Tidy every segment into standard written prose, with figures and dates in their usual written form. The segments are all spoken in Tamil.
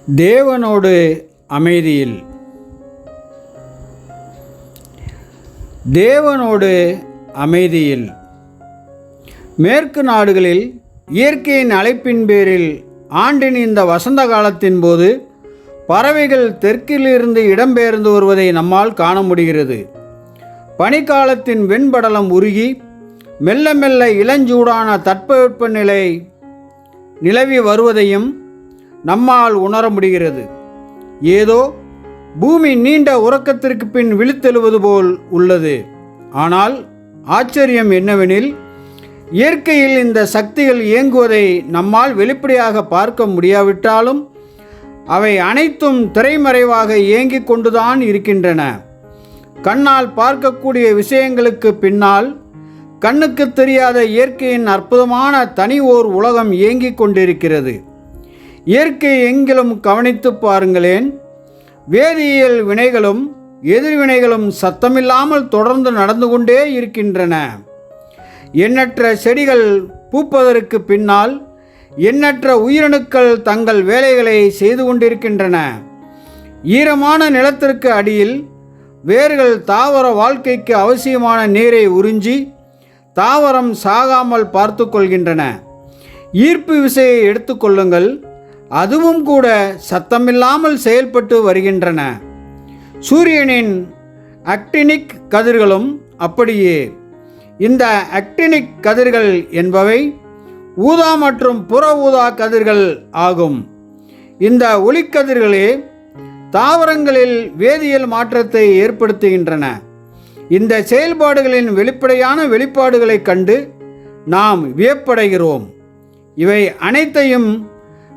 தேவனோடு அமைதியில். தேவனோடு அமைதியில். மேற்கு நாடுகளில் இயற்கையின் அழைப்பின் பேரில் ஆண்டின் இந்த வசந்த காலத்தின் போது பறவைகள் தெற்கிலிருந்து இடம்பெயர்ந்து வருவதை நம்மால் காண முடிகிறது. பனிக்காலத்தின் வெண்படலம் உருகி மெல்ல மெல்ல இளஞ்சூடான தட்பவெப்பநிலை நிலவி வருவதையும் நம்மால் உணர முடிகிறது. ஏதோ பூமி நீண்ட உறக்கத்திற்கு பின் விழித்தெழுவது போல் உள்ளது. ஆனால் ஆச்சரியம் என்னவெனில், இயற்கையில் இந்த சக்திகள் இயங்குவதை நம்மால் வெளிப்படையாக பார்க்க முடியாவிட்டாலும் அவை அனைத்தும் திரைமறைவாக இயங்கிக் கொண்டுதான் இருக்கின்றன. கண்ணால் பார்க்கக்கூடிய விஷயங்களுக்கு பின்னால் கண்ணுக்கு தெரியாத இயற்கையின் அற்புதமான தனி ஓர் உலகம் இயங்கிக் கொண்டிருக்கிறது. இயற்கை எங்கிலும் கவனித்து பாருங்களேன். வேதியியல் வினைகளும் எதிர்வினைகளும் சத்தமில்லாமல் தொடர்ந்து நடந்து கொண்டே இருக்கின்றன. எண்ணற்ற செடிகள் பூப்பதற்கு பின்னால் எண்ணற்ற உயிரணுக்கள் தங்கள் வேலைகளை செய்து கொண்டிருக்கின்றன. ஈரமான நிலத்திற்கு அடியில் வேர்கள் தாவர வாழ்க்கைக்கு அவசியமான நீரை உறிஞ்சி தாவரம் சாகாமல் பார்த்து கொள்கின்றன. ஈர்ப்பு விசையை எடுத்துக்கொள்ளுங்கள், அதுவும் கூட சத்தமில்லாமல் செயல்பட்டு வருகின்றன. சூரியனின் அக்டினிக் கதிர்களும் அப்படியே. இந்த அக்டினிக் கதிர்கள் என்பவை ஊதா மற்றும் புற ஊதா கதிர்கள் ஆகும். இந்த ஒளிக்கதிர்களே தாவரங்களில் வேதியியல் மாற்றத்தை ஏற்படுத்துகின்றன. இந்த செயல்பாடுகளின் வெளிப்படையான வெளிப்பாடுகளை கண்டு நாம் வியப்படைகிறோம். இவை அனைத்தையும்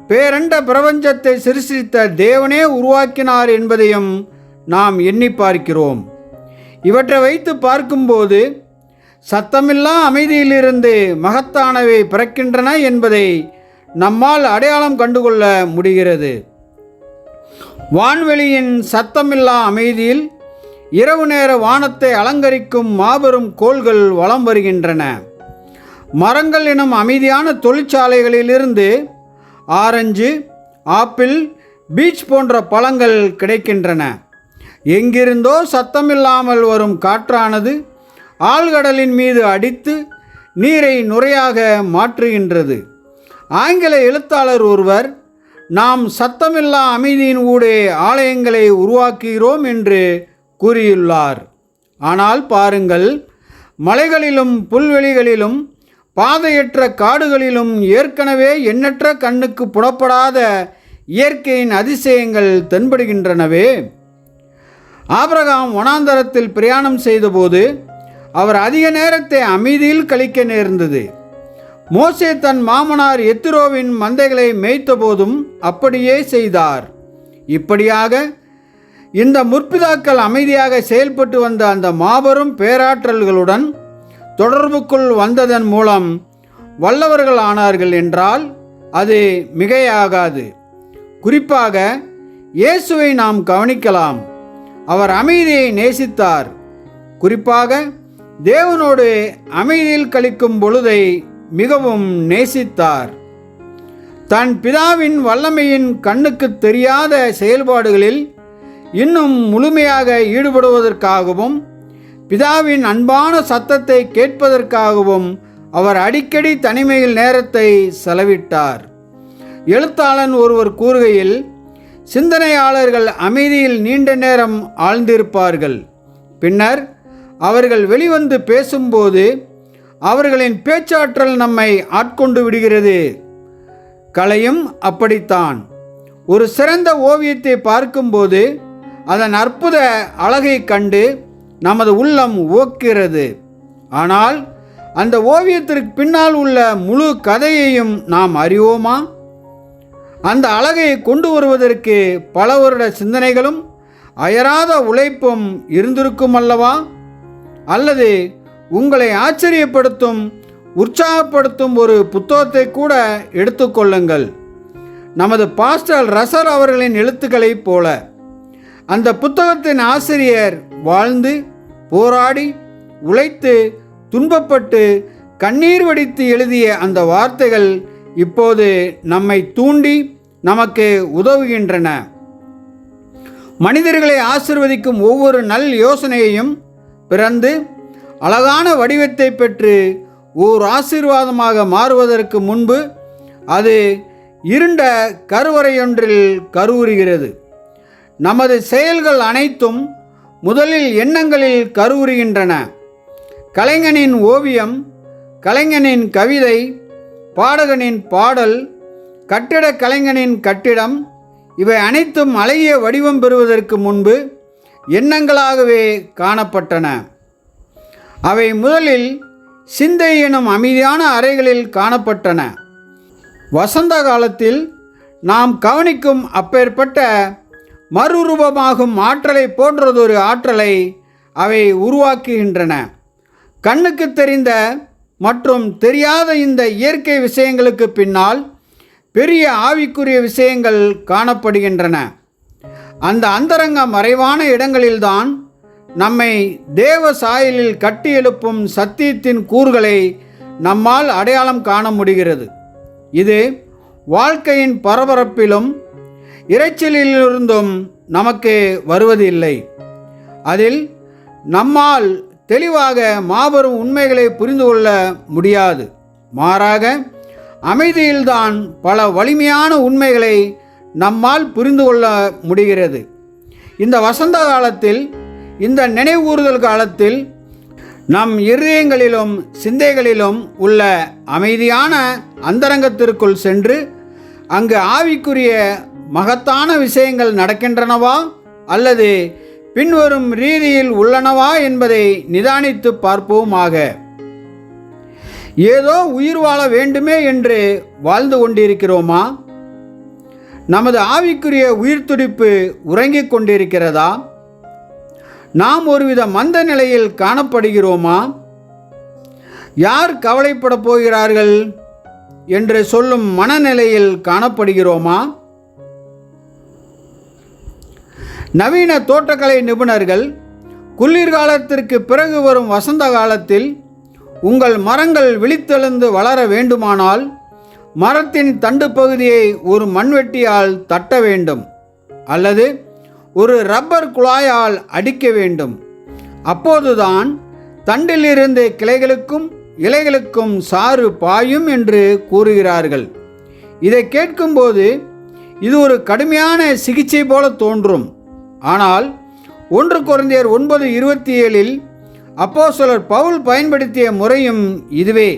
பேரண்ட பிரபஞ்சத்தை சிருஷ்டித்த தேவனே உருவாக்கினார் என்பதையும் நாம் எண்ணி பார்க்கிறோம். இவற்றை வைத்து பார்க்கும்போது சத்தமில்லா அமைதியிலிருந்து மகத்தானவை பிறக்கின்றன என்பதை நம்மால் அடையாளம் கண்டுகொள்ள முடிகிறது. வான்வெளியின் சத்தமில்லா அமைதியில் இரவு நேர வானத்தை அலங்கரிக்கும் மாபெரும் கோள்கள் வலம் வருகின்றன. மரங்கள் எனும் அமைதியான தொழிற்சாலைகளிலிருந்து ஆரஞ்சு, ஆப்பிள், பீச் போன்ற பழங்கள் கிடைக்கின்றன. எங்கிருந்தோ சத்தமில்லாமல் வரும் காற்றானது ஆழ்கடலின் மீது அடித்து நீரை நுரையாக மாற்றுகின்றது. ஆங்கில எழுத்தாளர் ஒருவர், நாம் சத்தமில்லா அமைதியின் ஊடே ஆலயங்களை உருவாக்குகிறோம் என்று கூறியுள்ளார். ஆனால் பாருங்கள், மலைகளிலும் புல்வெளிகளிலும் பாதையற்ற காடுகளிலும் ஏற்கனவே எண்ணற்ற கண்ணுக்கு புலப்படாத இயற்கையின் அதிசயங்கள் தென்படுகின்றனவே. ஆபிரகாம் வனாந்தரத்தில் பிரயாணம் செய்தபோது அவர் அதிக நேரத்தை அமைதியில் கழிக்க நேர்ந்தது. மோசே தன் மாமனார் எத்திரோவின் மந்தைகளை மேய்த்த போதும் அப்படியே செய்தார். இப்படியாக இந்த முற்பிதாக்கள் அமைதியாக செயல்பட்டு வந்த அந்த மாபெரும் பேராற்றல்களுடன் தொடர்புக்குள் வந்ததன் மூலம் வல்லவர்கள் ஆனார்கள் என்றால் அது மிகையாகாது. குறிப்பாக இயேசுவை நாம் கவனிக்கலாம். அவர் அமைதியை நேசித்தார். குறிப்பாக தேவனோடு அமைதியில் கழிக்கும் பொழுதை மிகவும் நேசித்தார். தன் பிதாவின் வல்லமையின் கண்ணுக்கு தெரியாத செயல்பாடுகளில் இன்னும் முழுமையாக ஈடுபடுவதற்காகவும் பிதாவின் அன்பான சத்தத்தை கேட்பதற்காகவும் அவர் அடிக்கடி தனிமையில் நேரத்தை செலவிட்டார். எழுத்தாளன் ஒருவர் கூறுகையில், சிந்தனையாளர்கள் அமைதியில் நீண்ட நேரம் ஆழ்ந்திருப்பார்கள். பின்னர் அவர்கள் வெளிவந்து பேசும்போது அவர்களின் பேச்சாற்றல் நம்மை ஆட்கொண்டு விடுகிறது. கலையும் அப்படித்தான். ஒரு சிறந்த ஓவியத்தை பார்க்கும்போது அதன் அற்புத அழகை கண்டு நமது உள்ளம் ஓக்கிறது. ஆனால் அந்த ஓவியத்திற்கு பின்னால் உள்ள முழு கதையையும் நாம் அறிவோமா? அந்த அழகை கொண்டு வருவதற்கு பல வருட சிந்தனைகளும் அயராத உழைப்பும் இருந்திருக்கும் அல்லவா? அல்லது உங்களை ஆச்சரியப்படுத்தும் உற்சாகப்படுத்தும் ஒரு புத்தகத்தை கூட எடுத்துக்கொள்ளுங்கள். நமது பாஸ்டர் ரசல் அவர்களின் எழுத்துக்களைப் போல அந்த புத்தகத்தின் ஆசிரியர் வாழ்ந்து போராடி உழைத்து துன்பப்பட்டு கண்ணீர் வடித்து எழுதிய அந்த வார்த்தைகள் இப்போது நம்மை தூண்டி நமக்கு உதவுகின்றன. மனிதர்களை ஆசீர்வதிக்கும் ஒவ்வொரு நல் யோசனையையும் பிறந்து அழகான வடிவத்தை பெற்று ஓர் ஆசீர்வாதமாக மாறுவதற்கு முன்பு அது இருண்ட கருவறையொன்றில் கருவுறுகிறது. நமது செயல்கள் அனைத்தும் முதலில் எண்ணங்களில் கருவுறுகின்றன. கலைஞனின் ஓவியம், கலைஞனின் கவிதை, பாடகனின் பாடல், கட்டிடக் கலைஞனின் கட்டிடம் இவை அனைத்தும் அழகிய வடிவம் பெறுவதற்கு முன்பு எண்ணங்களாகவே காணப்பட்டன. அவை முதலில் சிந்தை எனும் அமைதியான அறைகளில் காணப்பட்டன. வசந்த காலத்தில் நாம் கவனிக்கும் அப்பேற்பட்ட மறுரூபமாகும் ஆற்றலை போன்றதொரு ஆற்றலை அவை உருவாக்குகின்றன. கண்ணுக்கு தெரிந்த மற்றும் தெரியாத இந்த இயற்கை விஷயங்களுக்கு பின்னால் பெரிய ஆவிக்குரிய விஷயங்கள் காணப்படுகின்றன. அந்த அந்தரங்க மறைவான இடங்களில்தான் நம்மை தேவ சாயலில் கட்டி எழுப்பும் சத்தியத்தின் கூறுகளை நம்மால் அடையாளம் காண முடிகிறது. இது வாழ்க்கையின் பரபரப்பிலும் இரைச்சலிலிருந்தும் நமக்கு வருவதில்லை. அதில் நம்மால் தெளிவாக மாபெரும் உண்மைகளை புரிந்து கொள்ள முடியாது. மாறாக அமைதியில்தான் பல வலிமையான உண்மைகளை நம்மால் புரிந்து கொள்ள முடிகிறது. இந்த வசந்த காலத்தில், இந்த நினைவூறுதல் காலத்தில் நம் இருதயங்களிலும் சிந்தைகளிலும் உள்ள அமைதியான அந்தரங்கத்திற்குள் சென்று அங்கு ஆவிக்குரிய மகத்தான விஷயங்கள் நடக்கின்றனவா அல்லது பின்வரும் ரீதியில் உள்ளனவா என்பதை நிதானித்து பார்ப்போமாக. ஏதோ உயிர் வாழ வேண்டுமே என்று வாழ்ந்து கொண்டிருக்கிறோமா? நமது ஆவிக்குரிய உயிர் துடிப்பு உறங்கிக் கொண்டிருக்கிறதா? நாம் ஒருவித மந்த நிலையில் காணப்படுகிறோமா? யார் கவலைப்பட போகிறார்கள் என்று சொல்லும் மனநிலையில் காணப்படுகிறோமா? நவீன தோட்டக்கலை நிபுணர்கள் குளிர்காலத்திற்கு பிறகு வரும் வசந்த காலத்தில் உங்கள் மரங்கள் விழித்தெழுந்து வளர வேண்டுமானால் மரத்தின் தண்டு பகுதியை ஒரு மண்வெட்டியால் தட்ட வேண்டும் அல்லது ஒரு ரப்பர் குழாயால் அடிக்க வேண்டும். அப்போதுதான் தண்டிலிருந்து கிளைகளுக்கும் இலைகளுக்கும் சாறு பாயும் என்று கூறுகிறார்கள். இதை கேட்கும்போது இது ஒரு கடுமையான சிகிச்சை போல தோன்றும். ஆனால் 1 கொரிந்தியர் 9:27 அப்போஸ்தலர் பவுல் பயன்படுத்திய முறையும் இதுவே.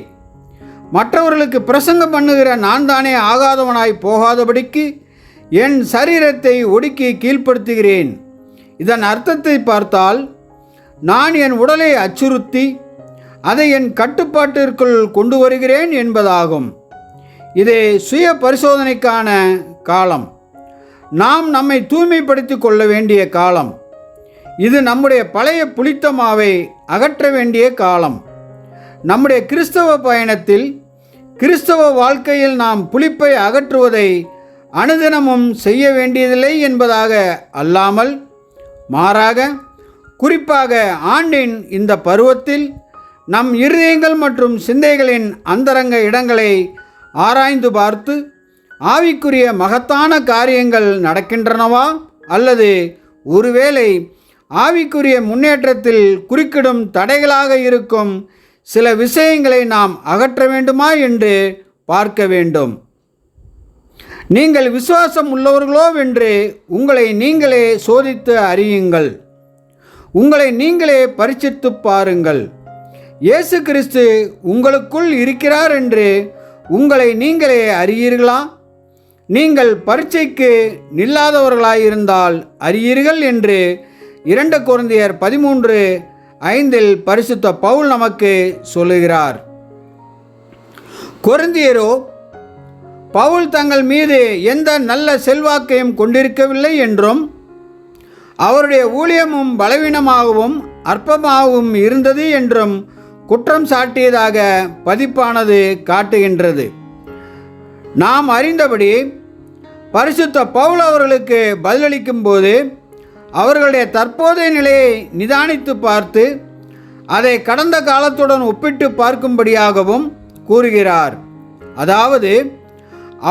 மற்றவர்களுக்கு பிரசங்கம் பண்ணுகிற நான் தானே ஆகாதவனாய் போகாதபடிக்கு என் சரீரத்தை ஒடுக்கி கீழ்ப்படுத்துகிறேன். இதன் அர்த்தத்தை பார்த்தால் நான் என் உடலை அச்சுறுத்தி அதை என் கட்டுப்பாட்டிற்குள் கொண்டு வருகிறேன் என்பதாகும். இது சுய பரிசோதனைக்கான காலம். நாம் நம்மை தூய்மைப்படுத்திக் கொள்ள வேண்டிய காலம். இது நம்முடைய பழைய புளித்த மாவை அகற்ற வேண்டிய காலம். நம்முடைய கிறிஸ்தவ பயணத்தில், கிறிஸ்தவ வாழ்க்கையில் நாம் புளிப்பை அகற்றுவதை அனுதினமும் செய்ய வேண்டியதில்லை என்பதாக அல்லாமல், மாறாக குறிப்பாக ஆண்டின் இந்த பருவத்தில் நம் இருதயங்கள் மற்றும் சிந்தைகளின் அந்தரங்க இடங்களை ஆராய்ந்து பார்த்து ஆவிக்குரிய மகத்தான காரியங்கள் நடக்கின்றனவா அல்லது ஒருவேளை ஆவிக்குரிய முன்னேற்றத்தில் குறுக்கிடும் தடைகளாக இருக்கும் சில விஷயங்களை நாம் அகற்ற வேண்டுமா என்று பார்க்க வேண்டும். நீங்கள் விசுவாசம் உள்ளவர்களோவென்று உங்களை நீங்களே சோதித்து அறியுங்கள். உங்களை நீங்களே பரீட்சித்து பாருங்கள். இயேசு கிறிஸ்து உங்களுக்குள் இருக்கிறார் என்று உங்களை நீங்களே அறியீர்களா? நீங்கள் பரீட்சைக்கு நில்லாதவர்களாயிருந்தால் அறியீர்கள் என்று 2 கொரிந்தியர் 13:5 பரிசுத்த பவுல் நமக்கு சொல்லுகிறார். கொரிந்தியரோ பவுல் தங்கள் மீது எந்த நல்ல செல்வாக்கையும் கொண்டிருக்கவில்லை என்றும் அவருடைய ஊழியமும் பலவீனமாகவும் அற்பமாகவும் இருந்தது என்றும் குற்றம் சாட்டியதாக பதிப்பானது காட்டுகின்றது. நாம் அறிந்தபடி பரிசுத்த பவுல் அவர்களுக்கு பதிலளிக்கும் போது அவர்களுடைய தற்போதைய நிலையை நிதானித்து பார்த்து அதை கடந்த காலத்துடன் ஒப்பிட்டு பார்க்கும்படியாகவும் கூறுகிறார். அதாவது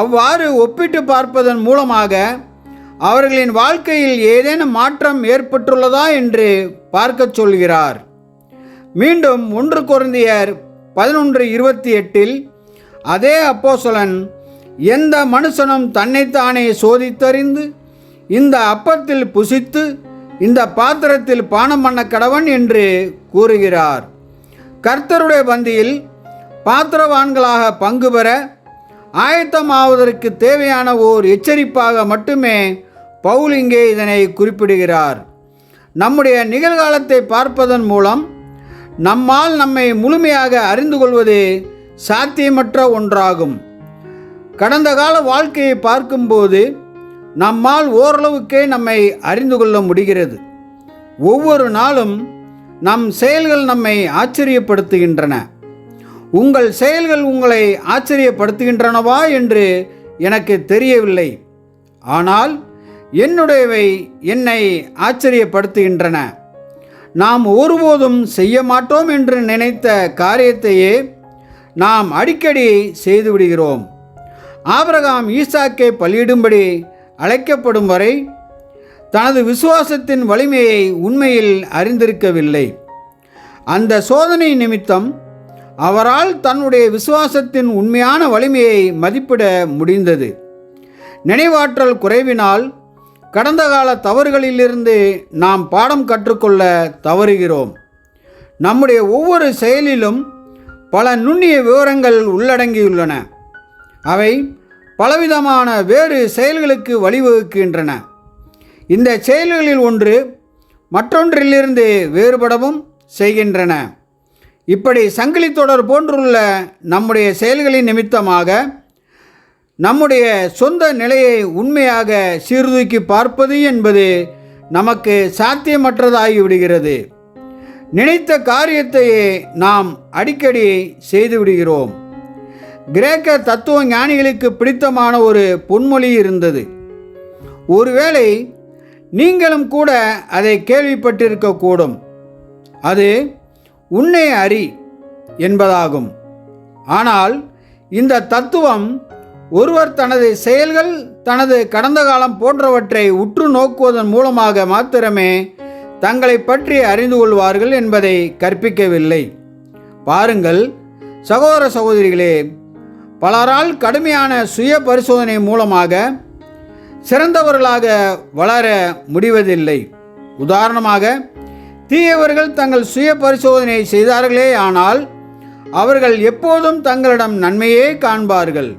அவ்வாறு ஒப்பிட்டு பார்ப்பதன் மூலமாக அவர்களின் வாழ்க்கையில் ஏதேனும் மாற்றம் ஏற்பட்டுள்ளதா என்று பார்க்கச் சொல்கிறார். மீண்டும் 1 கொரிந்தியர் 11:28 அதே அப்போஸ்தலன், எந்த மனுஷனும் தன்னைத்தானே சோதித்தறிந்து இந்த அப்பத்தில் புசித்து இந்த பாத்திரத்தில் பானம் பண்ண கடவன் என்று கூறுகிறார். கர்த்தருடைய பந்தியில் பாத்திரவான்களாக பங்கு பெற ஆயத்தமாவதற்கு தேவையான ஓர் எச்சரிப்பாக மட்டுமே பவுல் இங்கே இதனை குறிப்பிடுகிறார். நம்முடைய நிகழ்காலத்தை பார்ப்பதன் மூலம் நம்மால் நம்மை முழுமையாக அறிந்து கொள்வது சாத்தியமற்ற ஒன்றாகும். கடந்த கால வாழ்க்கையை பார்க்கும்போது நம்மால் ஓரளவுக்கே நம்மை அறிந்து கொள்ள முடிகிறது. ஒவ்வொரு நாளும் நம் செயல்கள் நம்மை ஆச்சரியப்படுத்துகின்றன. உங்கள் செயல்கள் உங்களை ஆச்சரியப்படுத்துகின்றனவா என்று எனக்கு தெரியவில்லை. ஆனால் என்னுடையவை என்னை ஆச்சரியப்படுத்துகின்றன. நாம் ஒருபோதும் செய்ய மாட்டோம் என்று நினைத்த காரியத்தையே நாம் அடிக்கடி செய்துவிடுகிறோம். ஆபிரகாம் ஈசாக்கை பலியிடும்படி அழைக்கப்படும் வரை தனது விசுவாசத்தின் வலிமையை உண்மையில் அறிந்திருக்கவில்லை. அந்த சோதனை நிமித்தம் அவரால் தன்னுடைய விசுவாசத்தின் உண்மையான வலிமையை மதிப்பிட முடிந்தது. நினைவாற்றல் குறைவினால் கடந்த கால தவறுகளிலிருந்து நாம் பாடம் கற்றுக்கொள்ள தவறுகிறோம். நம்முடைய ஒவ்வொரு செயலிலும் பல நுண்ணிய விவரங்கள் உள்ளடங்கியுள்ளன. அவை பலவிதமான வேறு செயல்களுக்கு வழிவகுக்கின்றன. இந்த செயல்களில் ஒன்று மற்றொன்றிலிருந்து வேறுபடவும் செய்கின்றன. இப்படி சங்கிலி தொடர் போன்றுள்ள நம்முடைய செயல்களின் நிமித்தமாக நம்முடைய சொந்த நிலையை உண்மையாக சீர்தூக்கி பார்ப்பது என்பது நமக்கு சாத்தியமற்றதாகிவிடுகிறது. நினைத்த காரியத்தையே நாம் அடிக்கடி செய்துவிடுகிறோம். கிரேக்க தத்துவ ஞானிகளுக்கு பிடித்தமான ஒரு பொன்மொழி இருந்தது. ஒருவேளை நீங்களும் கூட அதை கேள்விப்பட்டிருக்கக்கூடும். அது உன்னை அறி என்பதாகும். ஆனால் இந்த தத்துவம் ஒருவர் தனது செயல்கள், தனது கடந்த காலம் போன்றவற்றை உற்று நோக்குவதன் மூலமாக மாத்திரமே தங்களை பற்றி அறிந்து கொள்வார்கள் என்பதை கற்பிக்கவில்லை. பாருங்கள் சகோதர சகோதரிகளே, பலரால் கடுமையான சுய பரிசோதனை மூலமாக சிறந்தவர்களாக வளர முடிவதில்லை. உதாரணமாக, தீயவர்கள் தங்கள் சுய பரிசோதனை செய்தார்களே ஆனால் அவர்கள் எப்போதும் தங்களிடம் நன்மையே காண்பார்கள்.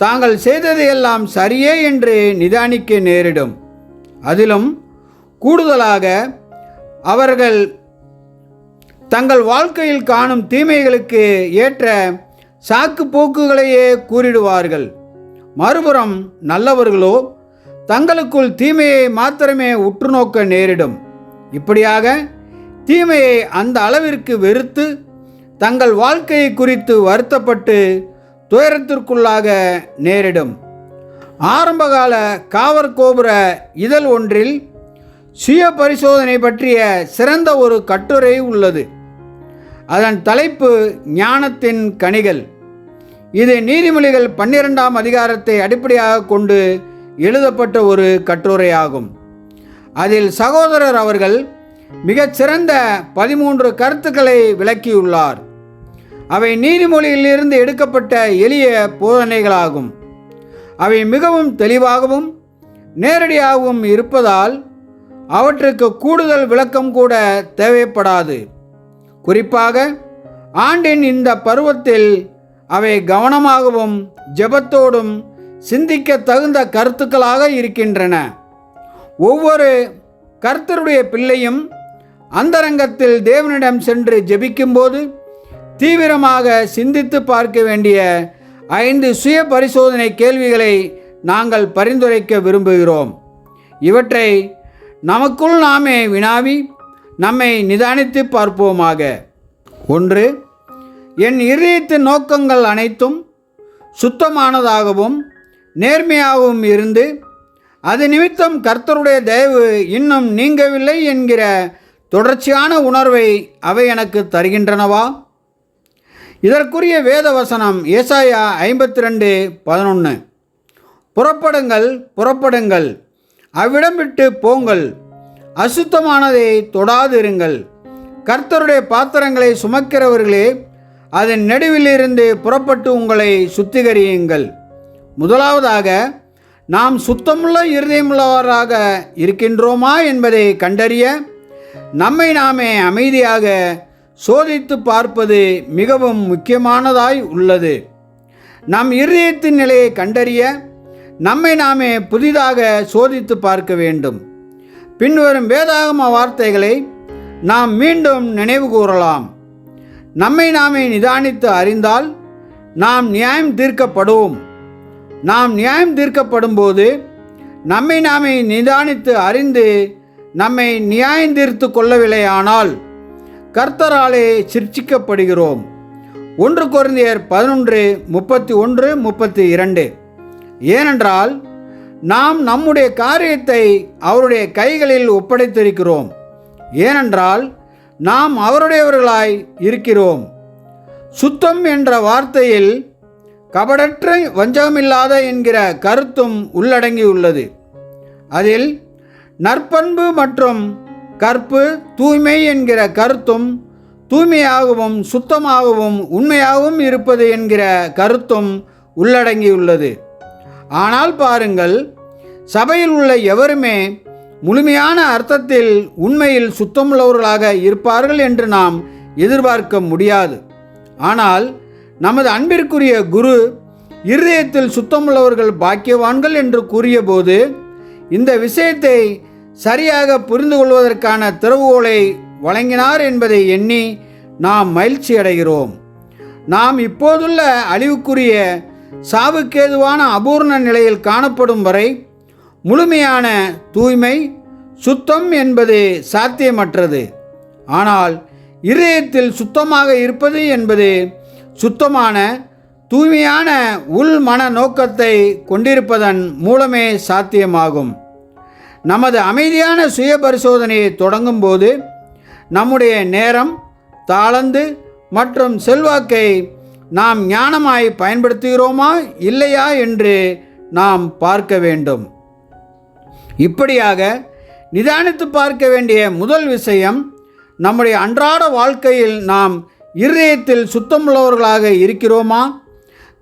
தாங்கள் செய்ததையெல்லாம் சரியே என்று நிதானிக்க நேரிடும். அதிலும் கூடுதலாக அவர்கள் தங்கள் வாழ்க்கையில் காணும் தீமைகளுக்கு ஏற்ற சாக்கு போக்குகளையே கூறிடுவார்கள். மறுபுறம் நல்லவர்களோ தங்களுக்குள் தீமையை மாத்திரமே உற்று நோக்க நேரிடும். இப்படியாக தீமையை அந்த அளவிற்கு வெறுத்து தங்கள் வாழ்க்கையை குறித்து வருத்தப்பட்டு துயரத்திற்குள்ளாக நேரிடும். ஆரம்பகால காவற்கோபுர இதழ் ஒன்றில் சுய பரிசோதனை பற்றிய சிறந்த ஒரு கட்டுரை உள்ளது. அதன் தலைப்பு ஞானத்தின் கனிகள். இது நீதிமொழிகள் 12ஆம் அதிகாரத்தை அடிப்படையாக கொண்டு எழுதப்பட்ட ஒரு கட்டுரையாகும். அதில் சகோதரர் அவர்கள் மிகச்சிறந்த 13 கருத்துக்களை விளக்கியுள்ளார். அவை நீதிமொழியிலிருந்து எடுக்கப்பட்ட எளிய போதனைகளாகும். அவை மிகவும் தெளிவாகவும் நேரடியாகவும் இருப்பதால் அவற்றுக்கு கூடுதல் விளக்கம் கூட தேவைப்படாது. குறிப்பாக ஆண்டின் இந்த பருவத்தில் அவை கவனமாகவும் ஜெபத்தோடும் சிந்திக்க தகுந்த கருத்துக்களாக இருக்கின்றன. ஒவ்வொரு கர்த்தருடைய பிள்ளையும் அந்தரங்கத்தில் தேவனிடம் சென்று ஜெபிக்கும்போது தீவிரமாக சிந்தித்து பார்க்க வேண்டிய 5 சுய பரிசோதனை கேள்விகளை நாங்கள் பரிந்துரைக்க விரும்புகிறோம். இவற்றை நமக்குள் நாமே வினாவி நம்மை நிதானித்து பார்ப்போமாக. 1. என் இருதயத்தின் நோக்கங்கள் அனைத்தும் சுத்தமானதாகவும் நேர்மையாகவும் இருந்து அது நிமித்தம் கர்த்தருடைய தயவு இன்னும் நீங்கவில்லை என்கிற தொடர்ச்சியான உணர்வை அவை எனக்கு தருகின்றனவா? இதற்குரிய வேத வசனம் ஏசாயா 52:11. புறப்படுங்கள், புறப்படுங்கள், அவ்விடம் விட்டு போங்கள், அசுத்தமானதை தொடாதிருங்கள். கர்த்தருடைய பாத்திரங்களை சுமக்கிறவர்களே, அதன் நடுவிலிருந்து புறப்பட்டு உங்களை சுத்திகரியுங்கள். முதலாவதாக, நாம் சுத்தமுள்ள இருதயமுள்ளவராக இருக்கின்றோமா என்பதை கண்டறிய நம்மை நாமே அமைதியாக சோதித்து பார்ப்பது மிகவும் முக்கியமானதாய் உள்ளது. நம் இருதயத்தின் நிலையை கண்டறிய நம்மை நாமே புதிதாக சோதித்து பார்க்க வேண்டும். பின்வரும் வேதாகம வார்த்தைகளை நாம் மீண்டும் நினைவு கூறலாம். நம்மை நாமே நிதானித்து அறிந்தால் நாம் நியாயம் தீர்க்கப்படுவோம். நாம் நியாயம் தீர்க்கப்படும் போது நம்மை நாமே நிதானித்து அறிந்து நம்மை நியாயம் தீர்த்து கொள்ளவில்லையானால் கர்த்தராலே சிர்ச்சிக்கப்படுகிறோம். 1 கொரிந்தியர் 11:31-32. ஏனென்றால் நாம் நம்முடைய காரியத்தை அவருடைய கைகளில் ஒப்படைத்திருக்கிறோம். ஏனென்றால் நாம் அவருடையவர்களாய் இருக்கிறோம். சுத்தம் என்ற வார்த்தையில் கபடற்ற வஞ்சகமில்லாத என்கிற கருத்தும் உள்ளடங்கியுள்ளது. அதில் நற்பண்பு மற்றும் கற்பு, தூய்மை என்கிற கருத்தும், தூய்மையாகவும் சுத்தமாகவும் உண்மையாகவும் இருப்பது என்கிற கருத்தும் உள்ளடங்கியுள்ளது. ஆனால் பாருங்கள், சபையில் உள்ள எவருமே முழுமையான அர்த்தத்தில் உண்மையில் சுத்தமுள்ளவர்களாக இருப்பார்கள் என்று நாம் எதிர்பார்க்க முடியாது. ஆனால் நமது அன்பிற்குரிய குரு இருதயத்தில் சுத்தமுள்ளவர்கள் பாக்கியவான்கள் என்று கூறியபோது இந்த விஷயத்தை சரியாக புரிந்து கொள்வதற்கான திறவுகோலை வழங்கினார் என்பதை எண்ணி நாம் மகிழ்ச்சி அடைகிறோம். நாம் இப்போதுள்ள அழிவுக்குரிய சாவுக்கேதுவான அபூர்ண நிலையில் காணப்படும் வரை முழுமையான தூய்மை, சுத்தம் என்பது சாத்தியமற்றது. ஆனால் இருதயத்தில் சுத்தமாக இருப்பது என்பது சுத்தமான, தூய்மையான உள் மன நோக்கத்தை கொண்டிருப்பதன் மூலமே சாத்தியமாகும். நமது அமைதியான சுய பரிசோதனையை தொடங்கும் போது நம்முடைய நேரம், தாளந்து மற்றும் செல்வாக்கை நாம் ஞானமாய் பயன்படுத்துகிறோமா இல்லையா என்று நாம் பார்க்க வேண்டும். இப்படியாக நிதானித்து பார்க்க வேண்டிய முதல் விஷயம், நம்முடைய அன்றாட வாழ்க்கையில் நாம் இருதயத்தில் சுத்தமுள்ளவர்களாக இருக்கிறோமா?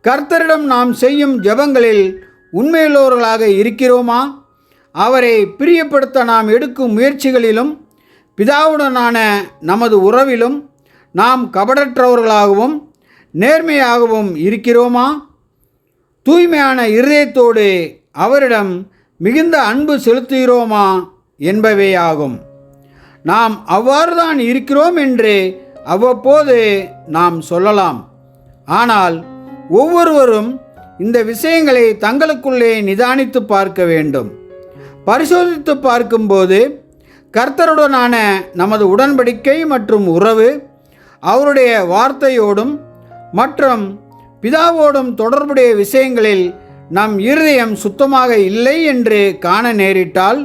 கர்த்தரிடம் நாம் செய்யும் ஜெபங்களில் உண்மையுள்ளவர்களாக இருக்கிறோமா? அவரை பிரியப்படுத்த நாம் எடுக்கும் முயற்சிகளிலும் பிதாவுடனான நமது உறவிலும் நாம் கபடற்றவர்களாகவும் நேர்மையாகவும் இருக்கிறோமா? தூய்மையான இருதயத்தோடு அவரிடம் மிகுந்த அன்பு செலுத்துகிறோமா என்பவையாகும். நாம் அவ்வாறு தான் இருக்கிறோம் என்று அவ்வப்போது நாம் சொல்லலாம். ஆனால் ஒவ்வொருவரும் இந்த விஷயங்களை தங்களுக்குள்ளே நிதானித்து பார்க்க வேண்டும். பரிசோதித்து பார்க்கும்போது கர்த்தருடனான நமது உடன்படிக்கை மற்றும் உறவு, அவருடைய வார்த்தையோடும் மற்றும் பிதாவோடும் தொடர்புடைய விஷயங்களில் நம் இருதயம் சுத்தமாக இல்லை என்று காண நேரிட்டால்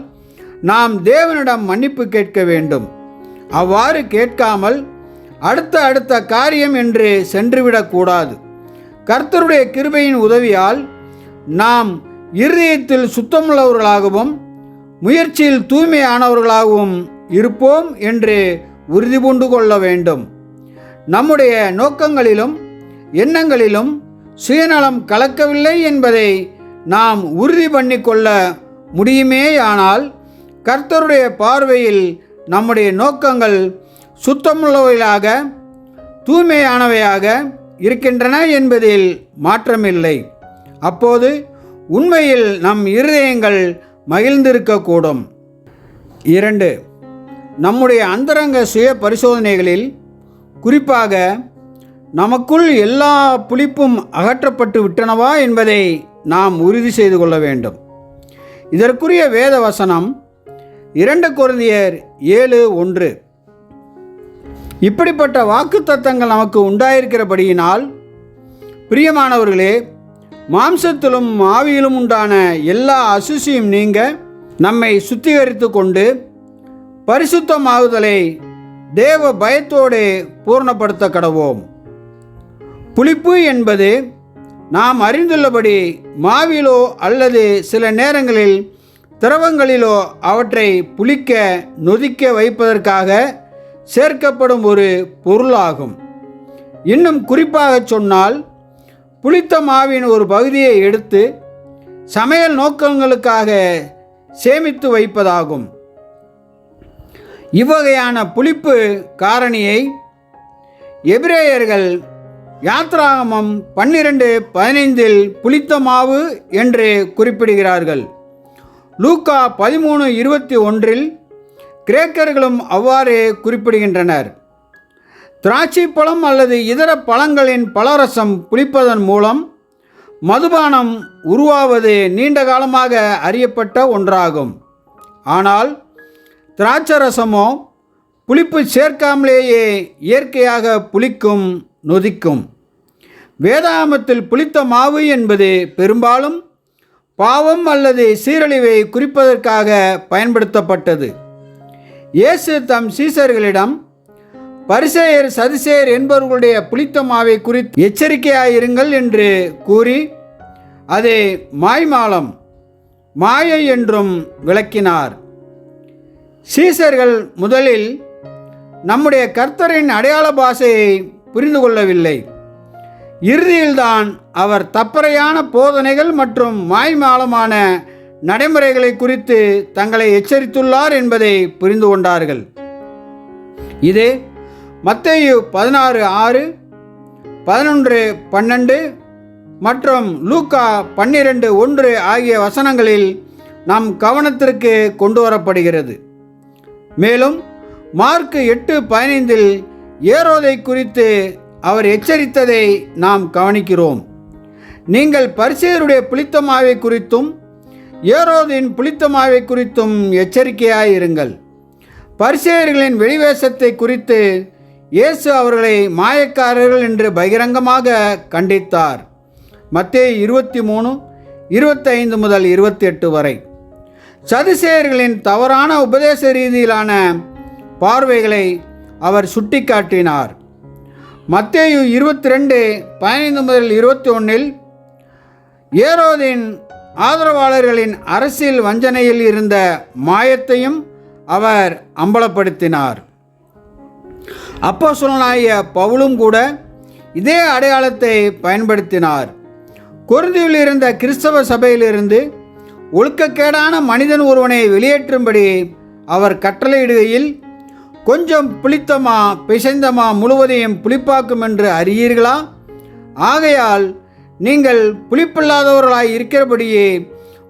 நாம் தேவனிடம் மன்னிப்பு கேட்க வேண்டும். அவ்வாறு கேட்காமல் அடுத்த காரியம் என்று சென்றுவிடக்கூடாது. கர்த்தருடைய கிருபையின் உதவியால் நாம் இருதயத்தில் சுத்தமுள்ளவர்களாகவும் முயற்சியில் தூய்மையானவர்களாகவும் இருப்போம் என்று உறுதி பூண்டு கொள்ள வேண்டும். நம்முடைய நோக்கங்களிலும் எண்ணங்களிலும் சுயநலம் கலக்கவில்லை என்பதை நாம் உறுதி பண்ணி கொள்ள முடியுமேயானால் கர்த்தருடைய பார்வையில் நம்முடைய நோக்கங்கள் சுத்தமுள்ளவையாக தூய்மையானவையாக இருக்கின்றன என்பதில் மாற்றமில்லை. அப்போது உண்மையில் நம் இருதயங்கள் மகிழ்ந்திருக்கக்கூடும். 2. நம்முடைய அந்தரங்க சுய பரிசோதனைகளில் குறிப்பாக நமக்குள் எல்லா புளிப்பும் அகற்றப்பட்டு விட்டனவா என்பதை நாம் உறுதி செய்து கொள்ள வேண்டும். இதற்குரிய வேத வசனம் 2 கொரிந்தியர் 7:1. இப்படிப்பட்ட வாக்குத்தத்தங்கள் நமக்கு உண்டாயிருக்கிறபடியினால் பிரியமானவர்களே, மாம்சத்திலும் ஆவியிலும் உண்டான எல்லா அசுசியும் நீங்க நம்மை சுத்திகரித்து கொண்டு பரிசுத்தமாகுதலை தேவ பயத்தோடு பூர்ணப்படுத்த கடவோம். புளிப்பு என்பது நாம் அறிந்துள்ளபடி மாவிலோ அல்லது சில நேரங்களில் திரவங்களிலோ அவற்றை புளிக்க நொதிக்க வைப்பதற்காக சேர்க்கப்படும் ஒரு பொருளாகும். இன்னும் குறிப்பாக சொன்னால், புளித்த மாவின் ஒரு பகுதியை எடுத்து சமையல் நோக்கங்களுக்காக சேமித்து வைப்பதாகும். இவ்வகையான புளிப்பு காரணியை எபிரேயர்கள் யாத்ராகமம் 12:15 புளித்த மாவு என்று குறிப்பிடுகிறார்கள். லூக்கா 13:21 கிரேக்கர்களும் அவ்வாறே குறிப்பிடுகின்றனர். திராட்சை பழம் அல்லது இதர பழங்களின் பழரசம் புளிப்பதன் மூலம் மதுபானம் உருவாவது நீண்ட காலமாக அறியப்பட்ட ஒன்றாகும். ஆனால் திராட்சரசமோ புளிப்பு சேர்க்காமலேயே இயற்கையாக புளிக்கும், நொதிக்கும். வேதாகமத்தில் புளித்த மாவு என்பது பெரும்பாலும் பாவம் அல்லது சீரழிவை குறிப்பதற்காக பயன்படுத்தப்பட்டது. இயேசு தம் சீசர்களிடம் பரிசேயர் சதுசேயர் என்பவர்களுடைய புளித்த மாவை குறித்து எச்சரிக்கையாயிருங்கள் என்று கூறி அதை மாய்மாலம், மாயை என்றும் விளக்கினார். சீசர்கள் முதலில் நம்முடைய கர்த்தரின் அடையாள பாஷையை புரிந்து கொள்ளவில்லை. இறுதியில்தான் அவர் தப்பறையான போதனைகள் மற்றும் மாய்மாலமான நடைமுறைகளை குறித்து தங்களை எச்சரித்துள்ளார் என்பதை புரிந்து கொண்டார்கள். இது மத்தேயு 16:6, 11:12 மற்றும் லூக்கா 12:1 ஆகிய வசனங்களில் நம் கவனத்திற்கு கொண்டு வரப்படுகிறது. மேலும் மார்க் 8:15 ஏரோதை குறித்து அவர் எச்சரித்ததை நாம் கவனிக்கிறோம். நீங்கள் பரிசேயருடைய புளித்த மாவை குறித்தும் ஏரோதின் புளித்த மாவை குறித்தும் எச்சரிக்கையாயிருங்கள். பரிசேயர்களின் வெளிவேஷத்தை குறித்து இயேசு அவர்களை மாயக்காரர்கள் என்று பகிரங்கமாக கண்டித்தார். மத்தேயு 23:25-28 வரை. சதுசேயர்களின் தவறான உபதேச ரீதியிலான பார்வைகளை அவர் சுட்டிக்காட்டினார். மத்தேயு 22:15-21 ஏரோதின் ஆதரவாளர்களின் அரசியல் வஞ்சனையில் இருந்த மாயத்தையும் அவர் அம்பலப்படுத்தினார். அப்போஸ்தலனாகிய பவுலும் கூட இதே அடையாளத்தை பயன்படுத்தினார். கொரிந்தியில் இருந்த கிறிஸ்தவ சபையிலிருந்து ஒழுக்கக்கேடான மனிதன் ஒருவனை வெளியேற்றும்படி அவர் கட்டளையிடுகையில், கொஞ்சம் புளித்தமா பிசைந்தமா முழுவதையும் புளிப்பாக்கும் என்று அறியீர்களா? ஆகையால் நீங்கள் புளிப்பில்லாதவர்களாய் இருக்கிறபடியே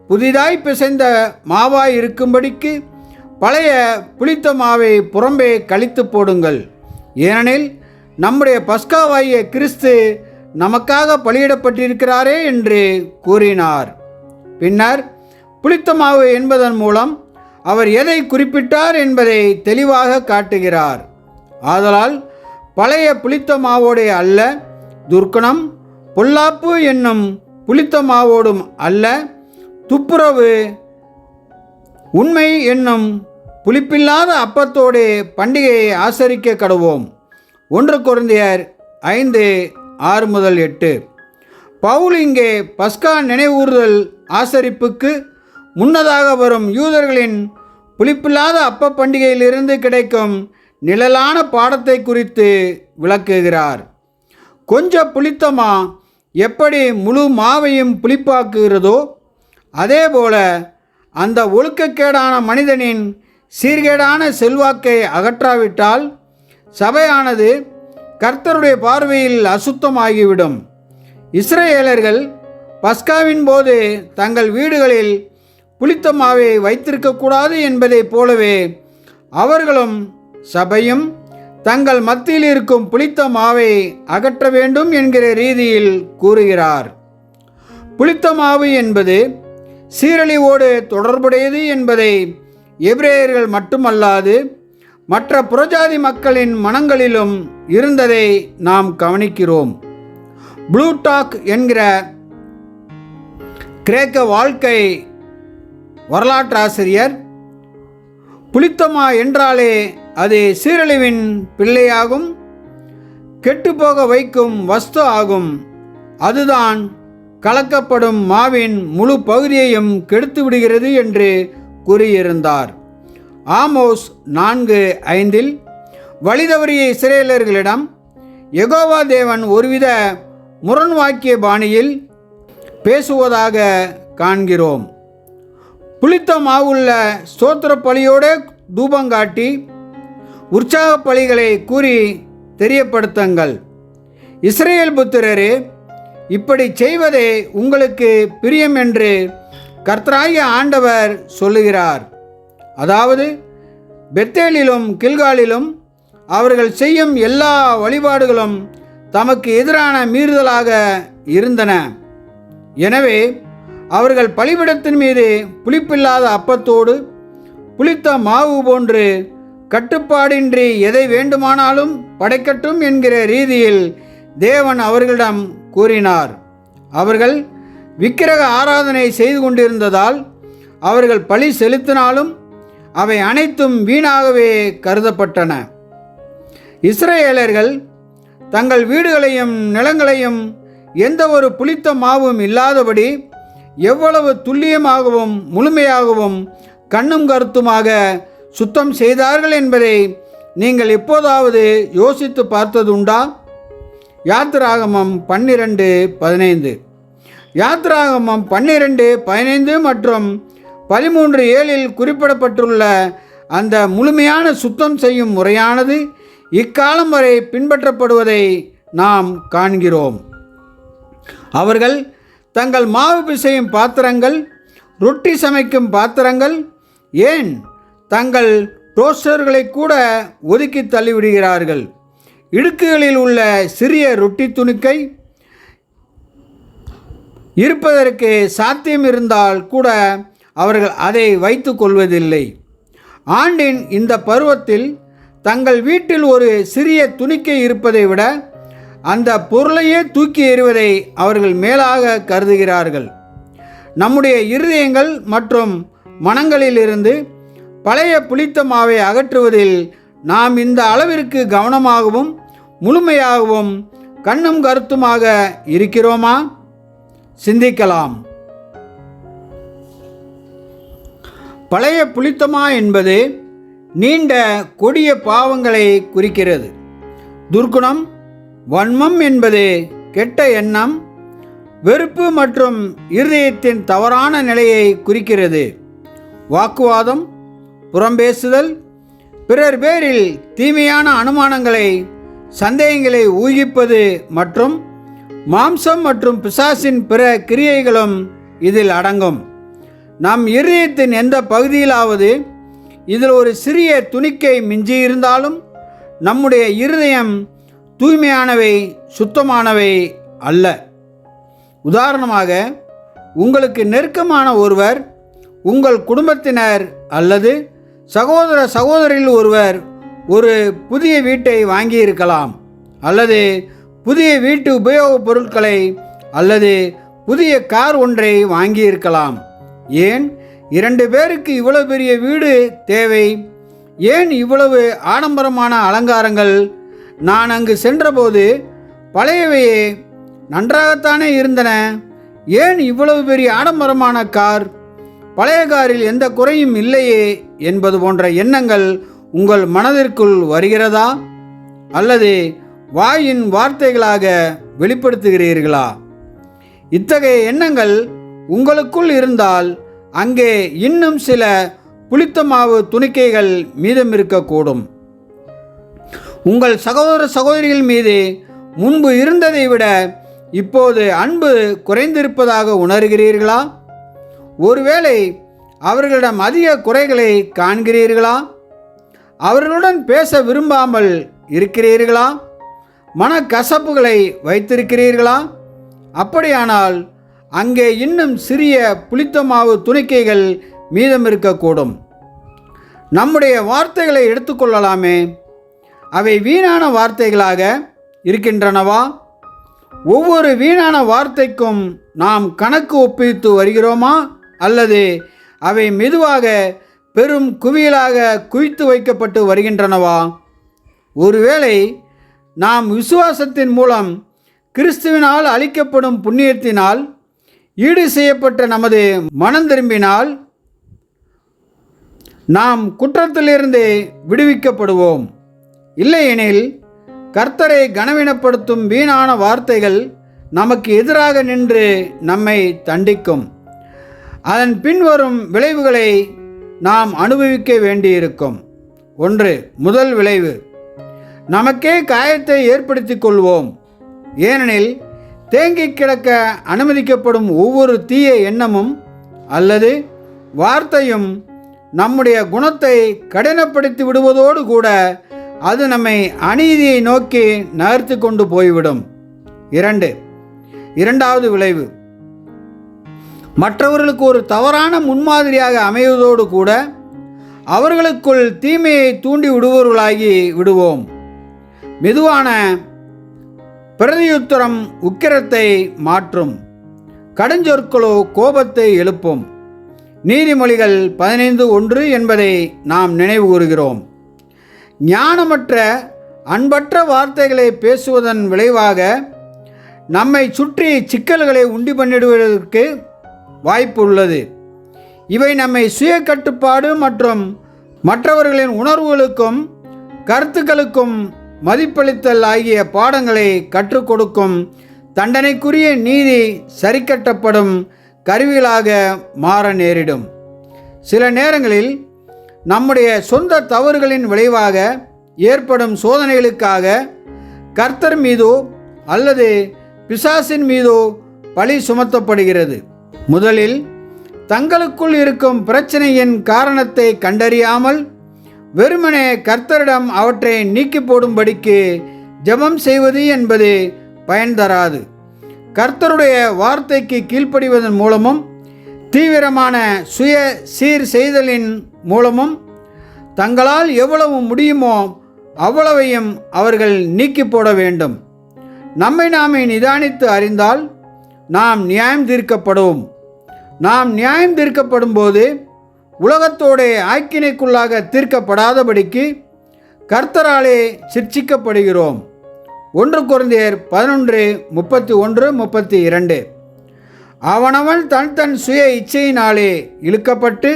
புதிதாய் பிசைந்த மாவாய் இருக்கும்படிக்கு பழைய புளித்த மாவை புறம்பே கழித்து போடுங்கள். ஏனெனில் நம்முடைய பஸ்காவாகிய கிறிஸ்து நமக்காக பலியிடப்பட்டிருக்கிறாரே என்று கூறினார். பின்னர் புளித்த மாவு என்பதன் மூலம் அவர் எதை குறிப்பிட்டார் என்பதை தெளிவாக காட்டுகிறார். ஆதலால் பழைய புளித்த மாவோடே அல்ல, துர்க்கணம் பொல்லாப்பு என்னும் புளித்த மாவோடும் அல்ல, துப்புரவு உண்மை என்னும் புளிப்பில்லாத அப்பத்தோடு பண்டிகையை ஆசரிக்க கடவோம். 1 கொரிந்தியர் 5:6-8. பவுல் இங்கே பஸ்கா நினைவூறுதல் ஆசரிப்புக்கு முன்னதாக வரும் யூதர்களின் புளிப்பில்லாத அப்ப பண்டிகையிலிருந்து கிடைக்கும் நிழலான பாடத்தை குறித்து விளக்குகிறார். கொஞ்சம் புளித்தமா எப்படி முழு மாவையும் புளிப்பாக்குகிறதோ, அதேபோல அந்த ஒழுக்கக்கேடான மனிதனின் சீர்கேடான செல்வாக்கை அகற்றாவிட்டால் சபையானது கர்த்தருடைய பார்வையில் அசுத்தமாகிவிடும். இஸ்ரவேலர்கள் பஸ்காவின் போது தங்கள் வீடுகளில் புளித்த மாவை வைத்திருக்கக்கூடாது என்பதைப் போலவே அவர்களும் சபையும் தங்கள் மத்தியில் இருக்கும் புளித்த மாவை அகற்ற வேண்டும் என்கிற ரீதியில் கூறுகிறார். புளித்த மாவு என்பது சீரழிவோடு தொடர்புடையது என்பதை எபிரேயர்கள் மட்டுமல்லாது மற்ற புறஜாதி மக்களின் மனங்களிலும் இருந்ததை நாம் கவனிக்கிறோம். ப்ளூடாக் என்கிற கிரேக்க வாழ்க்கை வரலாற்றாசிரியர், புளித்தமா என்றாலே அது சீரழிவின் பிள்ளையாகும், கெட்டுப்போக வைக்கும் வஸ்து ஆகும். அதுதான் கலக்கப்படும் மாவின் முழு பகுதியையும் கெடுத்து விடுகிறது என்று கூறியிருந்தார். ஆமோஸ் 4:5 வழிதவறிய இஸ்ரவேலர்களிடம் யெகோவா தேவன் ஒருவித முரண்வாக்கிய பாணியில் பேசுவதாக காண்கிறோம். புளித்த மாவுள்ள ஸ்தோத்திர பலியோடு தூபங்காட்டி உற்சாக பலிகளை கூறி தெரியப்படுத்துங்கள். இஸ்ரவேல் புத்திரரே, இப்படி செய்வதே உங்களுக்கு பிரியம் என்று கர்த்தராகிய ஆண்டவர் சொல்லுகிறார். அதாவது பெத்தேலிலும் கில்காலிலும் அவர்கள் செய்யும் எல்லா வழிபாடுகளும் தமக்கு எதிரான மீறுதலாக இருந்தன. எனவே அவர்கள் பலிபீடத்தின் மீது புளிப்பில்லாத அப்பத்தோடு புளித்த மாவு போன்று கட்டுப்பாடின்றி எதை வேண்டுமானாலும் படைக்கட்டும் என்கிற ரீதியில் தேவன் அவர்களிடம் கூறினார். அவர்கள் விக்கிரக ஆராதனை செய்து கொண்டிருந்ததால் அவர்கள் பலி செலுத்தினாலும் அவை அனைத்தும் வீணாகவே கருதப்பட்டன. இஸ்ரவேலர்கள் தங்கள் வீடுகளையும் நிலங்களையும் எந்த ஒரு புளித்த மாவும் இல்லாதபடி எவ்வளவு துல்லியமாகவும் முழுமையாகவும் கண்ணும் கருத்துமாக சுத்தம் செய்தார்கள் என்பதை நீங்கள் எப்போதாவது யோசித்து பார்த்ததுண்டா? யாத்திராகமம் 12:15 யாத்திராகமம் 12:15 மற்றும் 13:7 குறிப்பிடப்பட்டுள்ள அந்த முழுமையான சுத்தம் செய்யும் முறையானது இக்காலம் வரை பின்பற்றப்படுவதை நாம் காண்கிறோம். அவர்கள் தங்கள் மாவு பிசையும் பாத்திரங்கள், ரொட்டி சமைக்கும் பாத்திரங்கள், ஏன் தங்கள் டோஸ்டர்களை கூட ஒதுக்கி தள்ளிவிடுகிறார்கள். இடுக்குகளில் உள்ள சிறிய ரொட்டி துணிக்கை இருப்பதற்கு சாத்தியம் இருந்தால் கூட அவர்கள் அதை வைத்து கொள்வதில்லை. ஆண்டின் இந்த பருவத்தில் தங்கள் வீட்டில் ஒரு சிறிய துணிக்கை இருப்பதை விட அந்த பொருளையே தூக்கி எறிவதை அவர்கள் மேலாக கருதுகிறார்கள். நம்முடைய இருதயங்கள் மற்றும் மனங்களிலிருந்து பழைய புளித்த மாவை அகற்றுவதில் நாம் இந்த அளவிற்கு கவனமாகவும் முழுமையாகவும் கண்ணும் கருத்துமாக இருக்கிறோமா? சிந்திக்கலாம். பழைய புளித்தமா என்பது நீண்ட கொடிய பாவங்களை குறிக்கிறது. துர்க்குணம், வன்மம் என்பது கெட்ட எண்ணம், வெறுப்பு மற்றும் இருதயத்தின் தவறான நிலையை குறிக்கிறது. வாக்குவாதம், புறம்பேசுதல், பிறர் பேரில் தீமையான அனுமானங்களை சந்தேகங்களை ஊகிப்பது மற்றும் மாம்சம் மற்றும் பிசாசின் பிற கிரியைகளும் இதில் அடங்கும். நம் இருதயத்தின் எந்த பகுதியிலாவது இதில் ஒரு சிறிய துணிக்கை மிஞ்சி இருந்தாலும் நம்முடைய இருதயம் தூய்மையானவை, சுத்தமானவை அல்ல. உதாரணமாக, உங்களுக்கு நெருக்கமான ஒருவர், உங்கள் குடும்பத்தினர் அல்லது சகோதர சகோதரில் ஒருவர் ஒரு புதிய வீட்டை வாங்கியிருக்கலாம், அல்லது புதிய வீட்டு உபயோகப் பொருட்களை அல்லது புதிய கார் ஒன்றை வாங்கியிருக்கலாம். ஏன் 2 பேருக்கு இவ்வளவு பெரிய வீடு தேவை? ஏன் இவ்வளவு ஆடம்பரமான அலங்காரங்கள்? நான் அங்கு சென்றபோது பழையவையே நன்றாகத்தானே இருந்தன. ஏன் இவ்வளவு பெரிய ஆடம்பரமான கார்? பழைய காரில் எந்த குறையும் இல்லையே என்பது போன்ற எண்ணங்கள் உங்கள் மனதிற்குள் வருகிறதா? அல்லது வாயின் வார்த்தைகளாக வெளிப்படுத்துகிறீர்களா? இத்தகைய எண்ணங்கள் உங்களுக்குள் இருந்தால் அங்கே இன்னும் சில புளித்த மாவு துணிக்கைகள் மீதம் இருக்கக்கூடும். உங்கள் சகோதர சகோதரிகள் மீது முன்பு இருந்ததை விட இப்போது அன்பு குறைந்திருப்பதாக உணர்கிறீர்களா? ஒருவேளை அவர்களிடம் அதிக குறைகளை காண்கிறீர்களா? அவர்களுடன் பேச விரும்பாமல் இருக்கிறீர்களா? மனக்கசப்புகளை வைத்திருக்கிறீர்களா? அப்படியானால் அங்கே இன்னும் சிறிய புளித்த மாவு துணிக்கைகள் மீதம் இருக்கக்கூடும். நம்முடைய வார்த்தைகளை எடுத்துக்கொள்ளலாமே, அவை வீணான வார்த்தைகளாக இருக்கின்றனவா? ஒவ்வொரு வீணான வார்த்தைக்கும் நாம் கணக்கு ஒப்பித்து வருகிறோமா? அல்லது அவை மெதுவாக பெரும் குவியலாக குவித்து வைக்கப்பட்டு வருகின்றனவா? ஒருவேளை நாம் விசுவாசத்தின் மூலம் கிறிஸ்துவினால் அளிக்கப்படும் புண்ணியத்தினால் ஈடு செய்யப்பட்ட நமது மனம் திரும்பினால் நாம் குற்றத்திலிருந்து விடுவிக்கப்படுவோம். இல்லையெனில் கர்த்தரை கனவீனப்படுத்தும் வீணான வார்த்தைகள் நமக்கு எதிராக நின்று நம்மை தண்டிக்கும். அதன் பின்வரும் விளைவுகளை நாம் அனுபவிக்க வேண்டியிருக்கும். 1. முதல் விளைவு, நமக்கே காயத்தை ஏற்படுத்தி கொள்வோம். ஏனெனில் தேங்கி கிடக்க அனுமதிக்கப்படும் ஒவ்வொரு தீய எண்ணமும் அல்லது வார்த்தையும் நம்முடைய குணத்தை கடினப்படுத்தி விடுவதோடு கூட அது நம்மை அநீதியை நோக்கி நகர்த்தி கொண்டு போய்விடும். 2. இரண்டாவது விளைவு, மற்றவர்களுக்கு ஒரு தவறான முன்மாதிரியாக அமைவதோடு கூட அவர்களுக்குள் தீமையை தூண்டி விடுபவர்களாகி விடுவோம். மெதுவான பிரதியுத்தரம் உக்கிரத்தை மாற்றும், கடுஞ்சொற்களோ கோபத்தை எழுப்பும். நீதிமொழிகள் 15:1 என்பதை நாம் நினைவு கூறுகிறோம். ஞானமற்ற அன்பற்ற வார்த்தைகளை பேசுவதன் விளைவாக நம்மை சுற்றி சிக்கல்களை உண்டு பண்ணிடுவதற்கு வாய்ப்பு உள்ளது. இவை நம்மை சுய கட்டுப்பாடு மற்றும் மற்றவர்களின் உணர்வுகளுக்கும் கருத்துக்களுக்கும் மதிப்பளித்தல் ஆகிய பாடங்களை கற்றுக் கொடுக்கும் தண்டனைக்குரிய நீதி சரிக்கட்டப்படும் கருவிகளாக மாற நேரிடும். சில நேரங்களில் நம்முடைய சொந்த தவறுகளின் விளைவாக ஏற்படும் சோதனைகளுக்காக கர்த்தர் மீதோ அல்லது பிசாசின் மீதோ பழி சுமத்தப்படுகிறது. முதலில் தங்களுக்குள் இருக்கும் பிரச்சனையின் காரணத்தை கண்டறியாமல் வெறுமனே கர்த்தரிடம் அவற்றை நீக்கி போடும்படிக்கு ஜெபம் செய்வது என்பது பயன் தராது. கர்த்தருடைய வார்த்தைக்கு கீழ்ப்படிவதன் மூலமும் தீவிரமான சுய சீர் செய்தலின் மூலமும் தங்களால் எவ்வளவு முடியுமோ அவ்வளவையும் அவர்கள் நீக்கி போட வேண்டும். நம்மை நாமே நிதானித்து அறிந்தால் நாம் நியாயம் தீர்க்கப்படுவோம். நாம் நியாயம் தீர்க்கப்படும் போது உலகத்தோட ஆக்கினைக்குள்ளாக தீர்க்கப்படாதபடிக்கு கர்த்தராலே சிட்சிக்கப்படுகிறோம். 1 கொரிந்தியர் 11:31-32. அவனவன் தன் சுய இச்சையினாலே இழுக்கப்பட்டு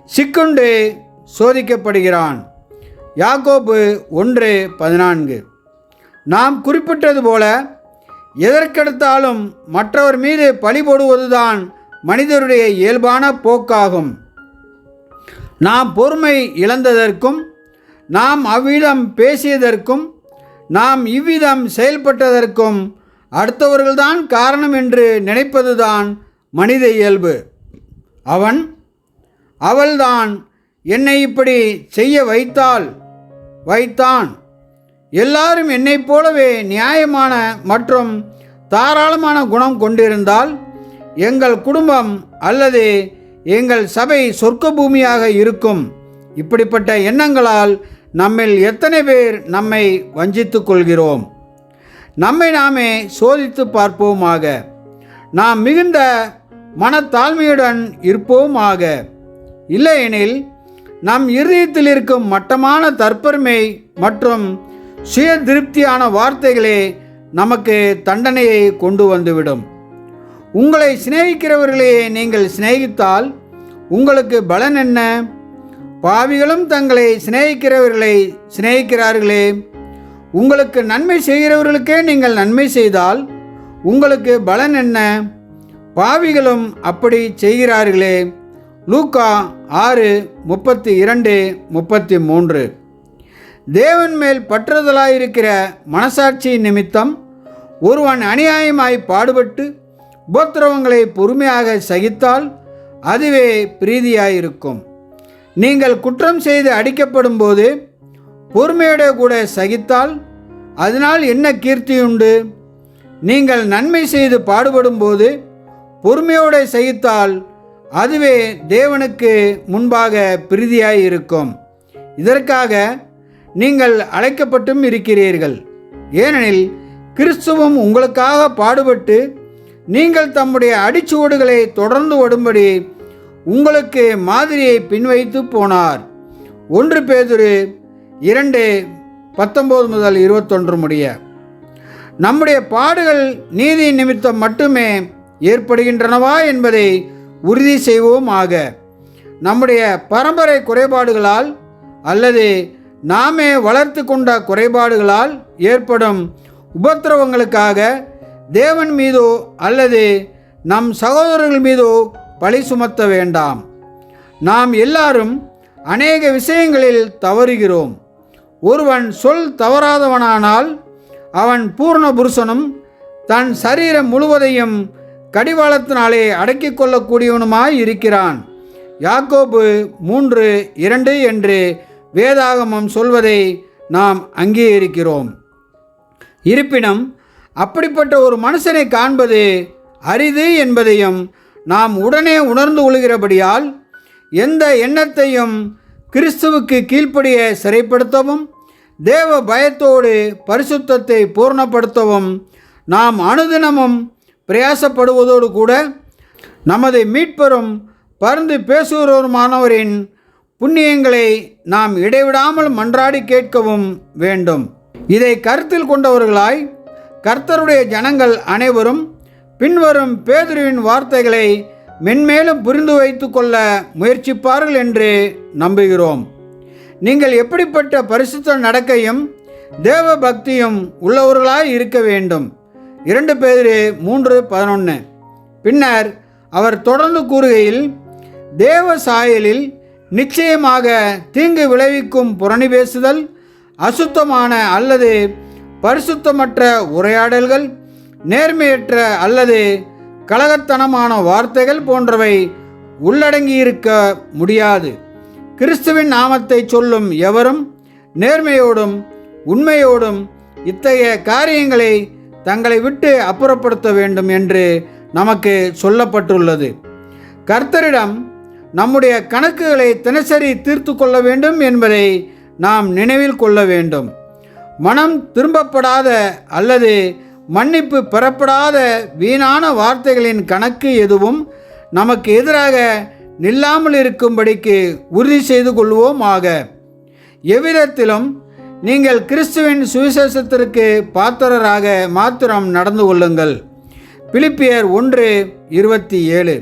சிக்குண்டு சோதிக்கப்படுகிறான். யாக்கோபு 1:14. நாம் குறிப்பிட்டது போல எதற்கெடுத்தாலும் மற்றவர் மீது பழி போடுவதுதான் மனிதருடைய இயல்பான போக்காகும். நாம் பொறுமை இழந்ததற்கும் நாம் அவ்விதம் பேசியதற்கும் நாம் இவ்விதம் செயல்பட்டதற்கும் அடுத்தவர்கள்தான் காரணம் என்று நினைப்பதுதான் மனித இயல்பு. அவள்தான் என்னை இப்படி செய்ய வைத்தான். எல்லாரும் என்னைப் போலவே நியாயமான மற்றும் தாராளமான குணம் கொண்டிருந்தால் எங்கள் குடும்பம் அல்லது எங்கள் சபை சொர்க்க பூமியாக இருக்கும். இப்படிப்பட்ட எண்ணங்களால் நம்மில் எத்தனை பேர் நம்மை வஞ்சித்து கொள்கிறோம். நம்மை நாமே சோதித்து பார்ப்போமாக. நாம் மிகுந்த மனத்தாழ்மையுடன் இருப்போமாக. இல்லையெனில் நம் இருதயத்தில் இருக்கும் மட்டமான தற்பெருமை மற்றும் சுய திருப்தியான வார்த்தைகளே நமக்கு தண்டனையை கொண்டு வந்துவிடும். உங்களை சிநேகிக்கிறவர்களையே நீங்கள் சிநேகித்தால் உங்களுக்கு பலன் என்ன? பாவிகளும் தங்களை சிநேகிக்கிறவர்களை சிநேகிக்கிறார்களே. உங்களுக்கு நன்மை செய்கிறவர்களுக்கே நீங்கள் நன்மை செய்தால் உங்களுக்கு பலன் என்ன? பாவிகளும் அப்படி செய்கிறார்களே. லூக்கா 6:32-33. தேவன் மேல் பற்றுதலாயிருக்கிற மனசாட்சி நிமித்தம் ஒருவன் அநியாயமாய் பாடுபட்டு உபத்திரவங்களை பொறுமையாக சகித்தால் அதுவே பிரீதியாயிருக்கும். நீங்கள் குற்றம் செய்து அடிக்கப்படும் போது பொறுமையோட கூட சகித்தால் அதனால் என்ன கீர்த்தியுண்டு? நீங்கள் நன்மை செய்து பாடுபடும் போது பொறுமையோடு சகித்தால் அதுவே தேவனுக்கு முன்பாக பிரீதியாயிருக்கும். இதற்காக நீங்கள் அழைக்கப்பட்டும் இருக்கிறீர்கள். ஏனெனில் கிறிஸ்துவும் உங்களுக்காக பாடுபட்டு நீங்கள் தம்முடைய அடிச்சுவடுகளை தொடர்ந்து ஓடும்படி உங்களுக்கு மாதிரியை பின்வைத்து போனார். 1 பேதுரு 19 முதல் 21 முடிய. நம்முடைய பாடுகள் நீதி நிமித்தம் மட்டுமே ஏற்படுகின்றனவா என்பதை உறுதி செய்வோம் ஆக. நம்முடைய பரம்பரை குறைபாடுகளால் அல்லது நாமே வளர்த்து கொண்ட குறைபாடுகளால் ஏற்படும் உபத்திரவங்களுக்காக தேவன் மீதோ அல்லது நம் சகோதரர்கள் மீதோ பழி சுமத்த வேண்டாம். நாம் எல்லாரும் அநேக விஷயங்களில் தவறுகிறோம். ஒருவன் சொல் தவறாதவனானால் அவன் பூர்ண புருஷனும் தன் சரீரம் முழுவதையும் கடிவாளத்தினாலே அடக்கிக் கொள்ளக்கூடியவனுமாய் இருக்கிறான். யாக்கோபு 3:2 என்று வேதாகமம் சொல்வதை நாம் அங்கீகரிக்கிறோம். இருப்பினும் அப்படிப்பட்ட ஒரு மனுஷனை காண்பது அரிது என்பதையும் நாம் உடனே உணர்ந்து கொள்கிறபடியால் எந்த எண்ணத்தையும் கிறிஸ்துவுக்கு கீழ்ப்படிய சிறைப்படுத்தவும் தேவ பயத்தோடு பரிசுத்தத்தை பூர்ணப்படுத்தவும் நாம் அனுதினமும் பிரயாசப்படுவதோடு கூட நமது மீட்பரும் பரிந்து பேசுகிறவருமானவரின் புண்ணியங்களை நாம் இடைவிடாமல் மன்றாடி கேட்கவும் வேண்டும். இதை கருத்தில் கொண்டவர்களாய் கர்த்தருடைய ஜனங்கள் அனைவரும் பின்வரும் பேதுருவின் வார்த்தைகளை மென்மேலும் புரிந்து வைத்து கொள்ள முயற்சிப்பார்கள் என்று நம்புகிறோம். நீங்கள் எப்படிப்பட்ட பரிசுத்த நடக்கையும் தேவ பக்தியும் உள்ளவர்களாய் இருக்க வேண்டும். 2 பேதுரு 3:11. பின்னர் அவர் தொடர்ந்து கூறுகையில், தேவ சாயலில் நிச்சயமாக தீங்கு விளைவிக்கும் புரணி பேசுதல், அசுத்தமான அல்லது பரிசுத்தமற்ற உரையாடல்கள், நேர்மையற்ற அல்லது கலகத்தனமான வார்த்தைகள் போன்றவை உள்ளடங்கியிருக்க முடியாது. கிறிஸ்துவின் நாமத்தை சொல்லும் எவரும் நேர்மையோடும் உண்மையோடும் இத்தகைய காரியங்களை தங்களை விட்டு அப்புறப்படுத்த வேண்டும் என்று நமக்கு சொல்லப்பட்டுள்ளது. கர்த்தரிடம் நம்முடைய கணக்குகளை தினசரி தீர்த்து கொள்ள வேண்டும் என்பதை நாம் நினைவில் கொள்ள வேண்டும். மனம் திரும்பப்படாத அல்லது மன்னிப்பு பெறப்படாத வீணான வார்த்தைகளின் கணக்கு எதுவும் நமக்கு எதிராக நில்லாமல் இருக்கும்படிக்கு உறுதி செய்து கொள்வோம் ஆக. எவ்விதத்திலும் நீங்கள் கிறிஸ்துவின் சுவிசேஷத்திற்கு பாத்திரராக மாத்திரம் நடந்து கொள்ளுங்கள். பிலிப்பியர் 1:27.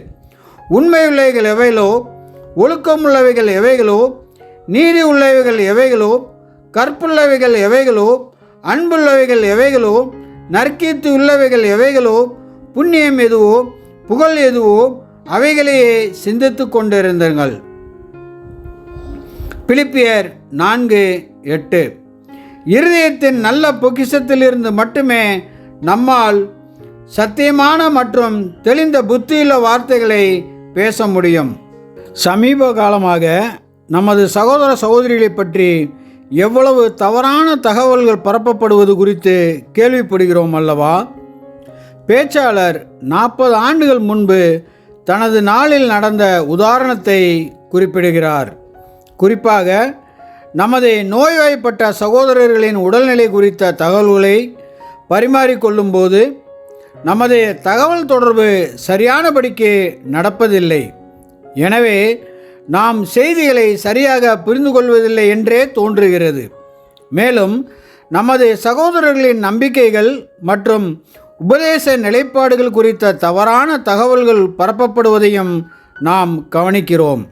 உண்மையுள்ளவைகள் எவைகளோ, ஒழுக்கமுள்ளவைகள் எவைகளோ, நீதி உள்ளவைகள் எவைகளோ, கற்புள்ளவைகள் எவைகளோ, அன்புள்ளவைகள் எவைகளோ, நற்கீர்த்தி உள்ளவைகள் எவைகளோ, புண்ணியம் எதுவோ, புகழ் எதுவோ, அவைகளையே சிந்தித்து கொண்டிருந்தீர்கள். பிலிப்பியர் 4:8. இருதயத்தின் நல்ல பொக்கிஷத்திலிருந்து மட்டுமே நம்மால் சத்தியமான மற்றும் தெளிந்த புத்தியுள்ள வார்த்தைகளை பேச முடியும். சமீப காலமாக நமது சகோதர சகோதரிகளை பற்றி எவ்வளவு தவறான தகவல்கள் பரப்பப்படுவது குறித்து கேள்விப்படுகிறோம் அல்லவா? பேச்சாளர் 40 ஆண்டுகள் முன்பு தனது நாளில் நடந்த உதாரணத்தை குறிப்பிடுகிறார். குறிப்பாக நமது நோய்வாய்ப்பட்ட சகோதரர்களின் உடல்நிலை குறித்த தகவல்களை பரிமாறிக்கொள்ளும்போது நமது தகவல் தொடர்பு சரியானபடிக்கு நடப்பதில்லை. எனவே நாம் செய்திகளை சரியாக புரிந்து கொள்வதில்லை என்றே தோன்றுகிறது. மேலும் நமது சகோதரர்களின் நம்பிக்கைகள் மற்றும் உபதேச நிலைப்பாடுகள் குறித்த தவறான தகவல்கள் பரப்பப்படுவதையும் நாம் கவனிக்கிறோம்.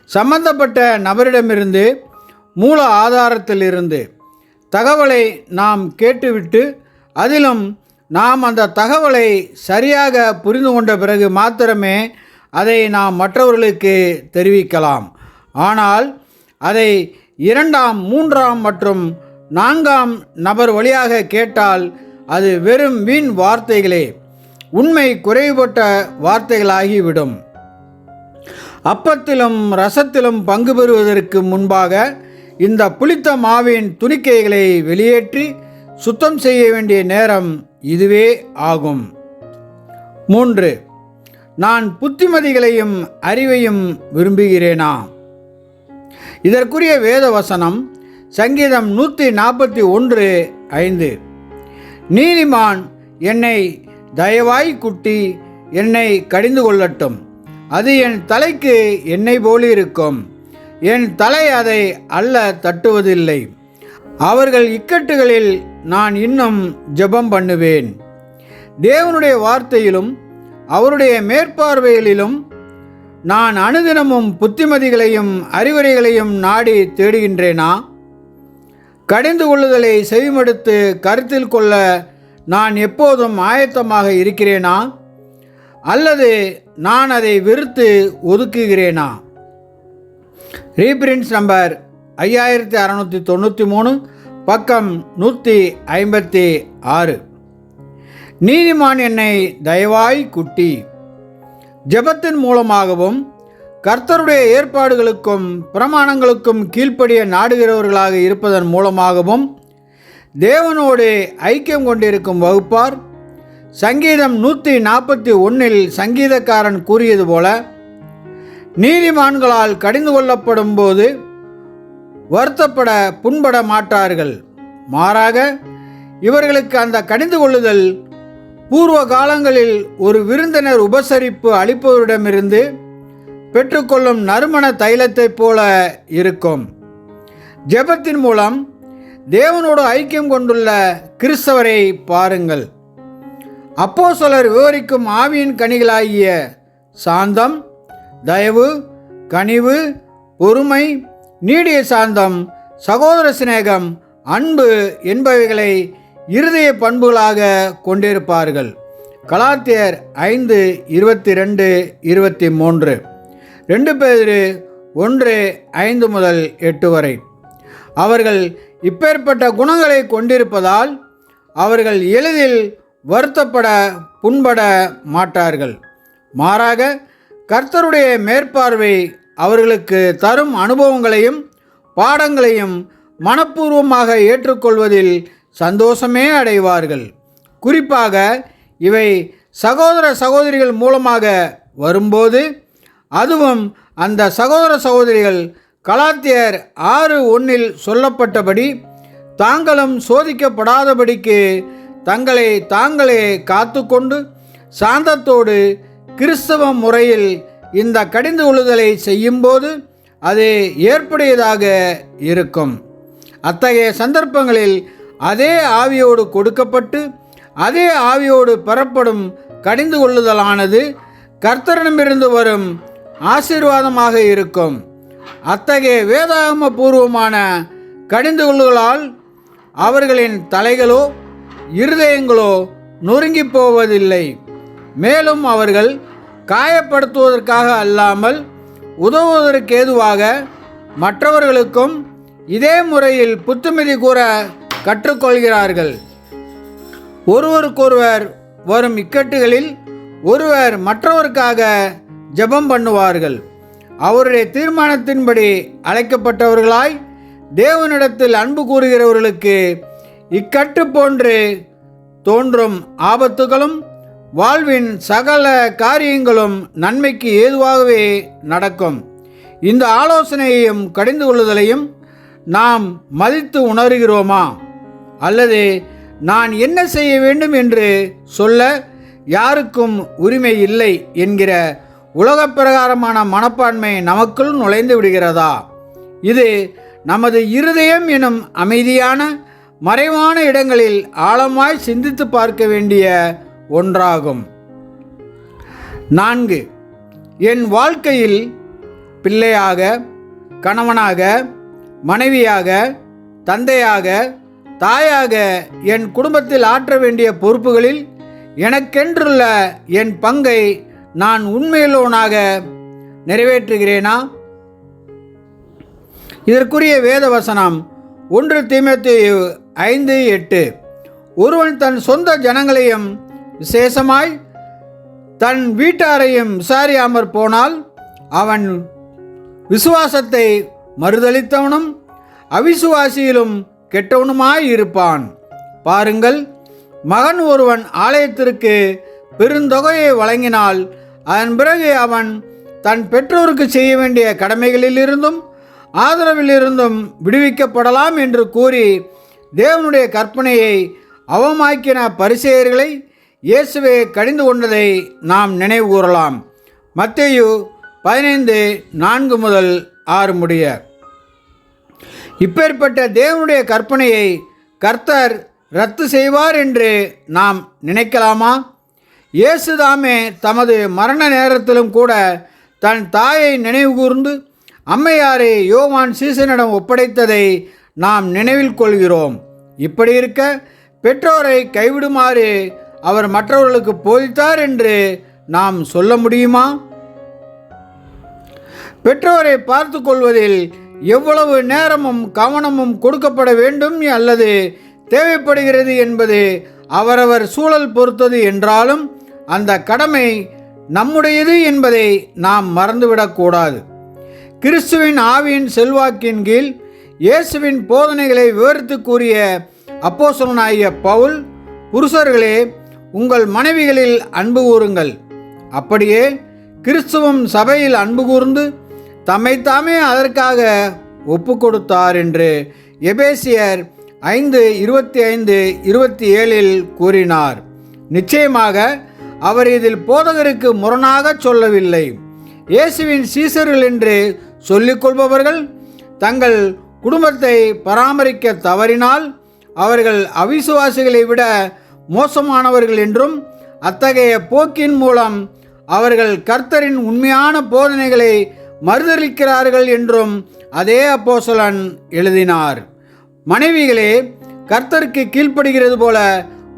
சம்பந்தப்பட்ட நபரிடமிருந்து மூல ஆதாரத்திலிருந்து தகவலை நாம் கேட்டுவிட்டு அதிலும் நாம் அந்த தகவலை சரியாக புரிந்து கொண்ட பிறகு மாத்திரமே அதை நாம் மற்றவர்களுக்கு தெரிவிக்கலாம். ஆனால் அதை 2ஆம் 3ஆம் மற்றும் 4ஆம் நபர் வழியாக கேட்டால் அது வெறும் வீண் வார்த்தைகளே, உண்மை குறைவுபட்ட வார்த்தைகளாகிவிடும். அப்பத்திலும் ரசத்திலும் பங்கு பெறுவதற்கு முன்பாக இந்த புளித்த மாவின் துணிக்கைகளை வெளியேற்றி சுத்தம் செய்ய வேண்டிய நேரம் இதுவே ஆகும். 3. நான் புத்திமதிகளையும் அறிவையும் விரும்புகிறேனா? இதற்குரிய வேத வசனம் சங்கீதம் 141:5. நீதிமான் என்னை தயவாய் குட்டி என்னை கடிந்து கொள்ளட்டும், அது என் தலைக்கு எண்ணெய் போலிருக்கும், என் தலை அதை அல்ல தட்டுவதில்லை. அவர்கள் இக்கட்டுகளில் நான் இன்னும் ஜெபம் பண்ணுவேன். தேவனுடைய வார்த்தையிலும் அவருடைய மேற்பார்வைகளிலும் நான் அனுதினமும் புத்திமதிகளையும் அறிவுரைகளையும் நாடி தேடுகின்றேனா? கடிந்து கொள்ளுதலை செவிமடுத்து கருத்தில் கொள்ள நான் எப்போதும் ஆயத்தமாக இருக்கிறேனா? அல்லது நான் அதை வெறுத்து ஒதுக்குகிறேனா? ரீபிரிண்ட்ஸ் நம்பர் 5693, பக்கம் 156. நீதிமான் என்னை தயவாய் குட்டி. ஜெபத்தின் மூலமாகவும் கர்த்தருடைய ஏற்பாடுகளுக்கும் பிரமாணங்களுக்கும் கீழ்ப்படிய நாடுகிறவர்களாக இருப்பதன் மூலமாகவும் தேவனோடு ஐக்கியம் கொண்டிருக்கும் வகுப்பார். சங்கீதம் 141 சங்கீதக்காரன் கூறியது போல, நீதிமான்களால் கடிந்து கொள்ளப்படும் போது வருத்தப்பட புண்பட மாட்டார்கள். மாறாக இவர்களுக்கு அந்த கடிந்து கொள்ளுதல் பூர்வ காலங்களில் ஒரு விருந்தினர் உபசரிப்பு அளிப்பவரிடமிருந்து பெற்றுக்கொள்ளும் நறுமண தைலத்தைப் போல இருக்கும். ஜெபத்தின் மூலம் தேவனோடு ஐக்கியம் கொண்டுள்ள கிறிஸ்தவரை பாருங்கள். அப்போஸ்தலர் விவரிக்கும் ஆவியின் கனிகளாகிய சாந்தம், தயவு, கனிவு, பொறுமை, நீடிய சாந்தம், சகோதர சிநேகம், அன்பு என்பவைகளை இருதய பண்புகளாக கொண்டிருப்பார்கள். கலாத்தியர் 5:22-23, 2 பேதுரு 1:5-8 வரை. அவர்கள் இப்பேற்பட்ட குணங்களை கொண்டிருப்பதால் அவர்கள் எளிதில் வருத்தப்பட புண்பட மாட்டார்கள். மாறாக கர்த்தருடைய மேற்பார்வை அவர்களுக்கு தரும் அனுபவங்களையும் பாடங்களையும் மனப்பூர்வமாக ஏற்றுக்கொள்வதில் சந்தோஷமே அடைவார்கள். குறிப்பாக இவை சகோதர சகோதரிகள் மூலமாக வரும்போது, அதுவும் அந்த சகோதர சகோதரிகள் கலாத்தியர் 6:1 சொல்லப்பட்டபடி தாங்களும் சோதிக்கப்படாதபடிக்கு தங்களை தாங்களே காத்து கொண்டு சாந்தத்தோடு கிறிஸ்தவ முறையில் இந்த கடிந்து கொள்ளுதலை செய்யும்போது அது ஏற்புடையதாக இருக்கும். அத்தகைய சந்தர்ப்பங்களில் அதே ஆவியோடு கொடுக்கப்பட்டு அதே ஆவியோடு பெறப்படும் கடிந்து கொள்ளுதலானது கர்த்தரிடமிருந்து வரும் ஆசீர்வாதமாக இருக்கும். அத்தகைய வேதாகம பூர்வமான கடிந்து கொள்ளுதலால் அவர்களின் தலைகளோ இருதயங்களோ நொறுங்கி போவதில்லை. மேலும் அவர்கள் காயப்படுத்துவதற்காக அல்லாமல் உதவுவதற்கேதுவாக மற்றவர்களுக்கும் இதே முறையில் புத்துமதி கூற கற்றுக்கொள்கிறார்கள். ஒருவருக்கொருவர் வரும் இக்கட்டுகளில் ஒருவர் மற்றவருக்காக ஜெபம் பண்ணுவார்கள். அவருடைய தீர்மானத்தின்படி அழைக்கப்பட்டவர்களாய் தேவனிடத்தில் அன்பு கூறுகிறவர்களுக்கு இக்கட்டு போன்று தோன்றும் ஆபத்துகளும் வாழ்வின் சகல காரியங்களும் நன்மைக்கு ஏதுவாகவே நடக்கும். இந்த ஆலோசனையையும் கடிந்து கொள்ளுதலையும் நாம் மதித்து உணர்கிறோமா? அல்லது நான் என்ன செய்ய வேண்டும் என்று சொல்ல யாருக்கும் உரிமை இல்லை என்கிற உலகப் பிரகாரமான மனப்பான்மை நமக்குள் நுழைந்து விடுகிறதா? இது நமது இருதயம் எனும் அமைதியான மறைவான இடங்களில் ஆழமாய் சிந்தித்து பார்க்க வேண்டிய ஒன்றாகும். 4. என் வாழ்க்கையில் பிள்ளையாக, கணவனாக, மனைவியாக, தந்தையாக, தாயாக என் குடும்பத்தில் ஆற்ற வேண்டிய பொறுப்புகளில் எனக்கென்றுள்ள என் பங்கை நான் உண்மையுள்ளவனாக நிறைவேற்றுகிறேனா? இதற்குரிய வேத வசனம் 1 தீமோத்தேயு 5:8. ஒருவன் தன் சொந்த ஜனங்களையும் விசேஷமாய் தன் வீட்டாரையும் விசாரியாமற் போனால் அவன் விசுவாசத்தை மறுதலித்தவனும் அவிசுவாசியிலும் கெட்டவனுமாய் இருப்பான். பாருங்கள், மகன் ஒருவன் ஆலயத்திற்கு பெருந்தொகையை வழங்கினால் அதன் பிறகு அவன் தன் பெற்றோருக்கு செய்ய வேண்டிய கடமைகளிலிருந்தும் ஆதரவிலிருந்தும் விடுவிக்கப்படலாம் என்று கூறி தேவனுடைய கற்பனையை அவமாக்கின பரிசேயர்களை இயேசுவே கடிந்து கொண்டதை நாம் நினைவு கூறலாம். மத்தேயு 15:4-6 முடிய. இப்பேற்பட்ட தேவனுடைய கற்பனையை கர்த்தர் ரத்து செய்வார் என்று நாம் நினைக்கலாமா? இயேசுதாமே தமது மரண நேரத்திலும் கூட தன் தாயை நினைவுகூர்ந்து அம்மையாரை யோவான் சீசனிடம் ஒப்படைத்ததை நாம் நினைவில் கொள்கிறோம். இப்படி இருக்க பெற்றோரை கைவிடுமாறு அவர் மற்றவர்களுக்கு போதித்தார் என்று நாம் சொல்ல முடியுமா? பெற்றோரை பார்த்து கொள்வதில் எவ்வளவு நேரமும் கவனமும் கொடுக்கப்பட வேண்டும் அல்லது தேவைப்படுகிறது என்பது அவரவர் சூழல் பொறுத்தது என்றாலும் அந்த கடமை நம்முடையது என்பதை நாம் மறந்துவிடக்கூடாது. கிறிஸ்துவின் ஆவியின் செல்வாக்கின் கீழ் இயேசுவின் போதனைகளை விவரித்து கூறிய அப்போஸ்தலனாகிய பவுல், புருஷர்களே உங்கள் மனைவிகளில் அன்பு கூறுங்கள், அப்படியே கிறிஸ்துவும் சபையில் அன்பு கூர்ந்து தம்மைத்தாமே அதற்காக ஒப்பு கொடுத்தார் என்று எபேசியர் 5:25-27 கூறினார். நிச்சயமாக அவர் இதில் போதகருக்கு முரணாக சொல்லவில்லை. இயேசுவின் சீசர்கள் என்று சொல்லிக்கொள்பவர்கள் தங்கள் குடும்பத்தை பராமரிக்க தவறினால் அவர்கள் அவிசுவாசிகளை விட மோசமானவர்கள் என்றும் அத்தகைய போக்கின் மூலம் அவர்கள் கர்த்தரின் உண்மையான போதனைகளை மறுதலிக்கிறார்கள் என்றும் அதே அப்போஸ்தலன் எழுதினார். மனைவிகளே, கர்த்தருக்கு கீழ்ப்படுகிறது போல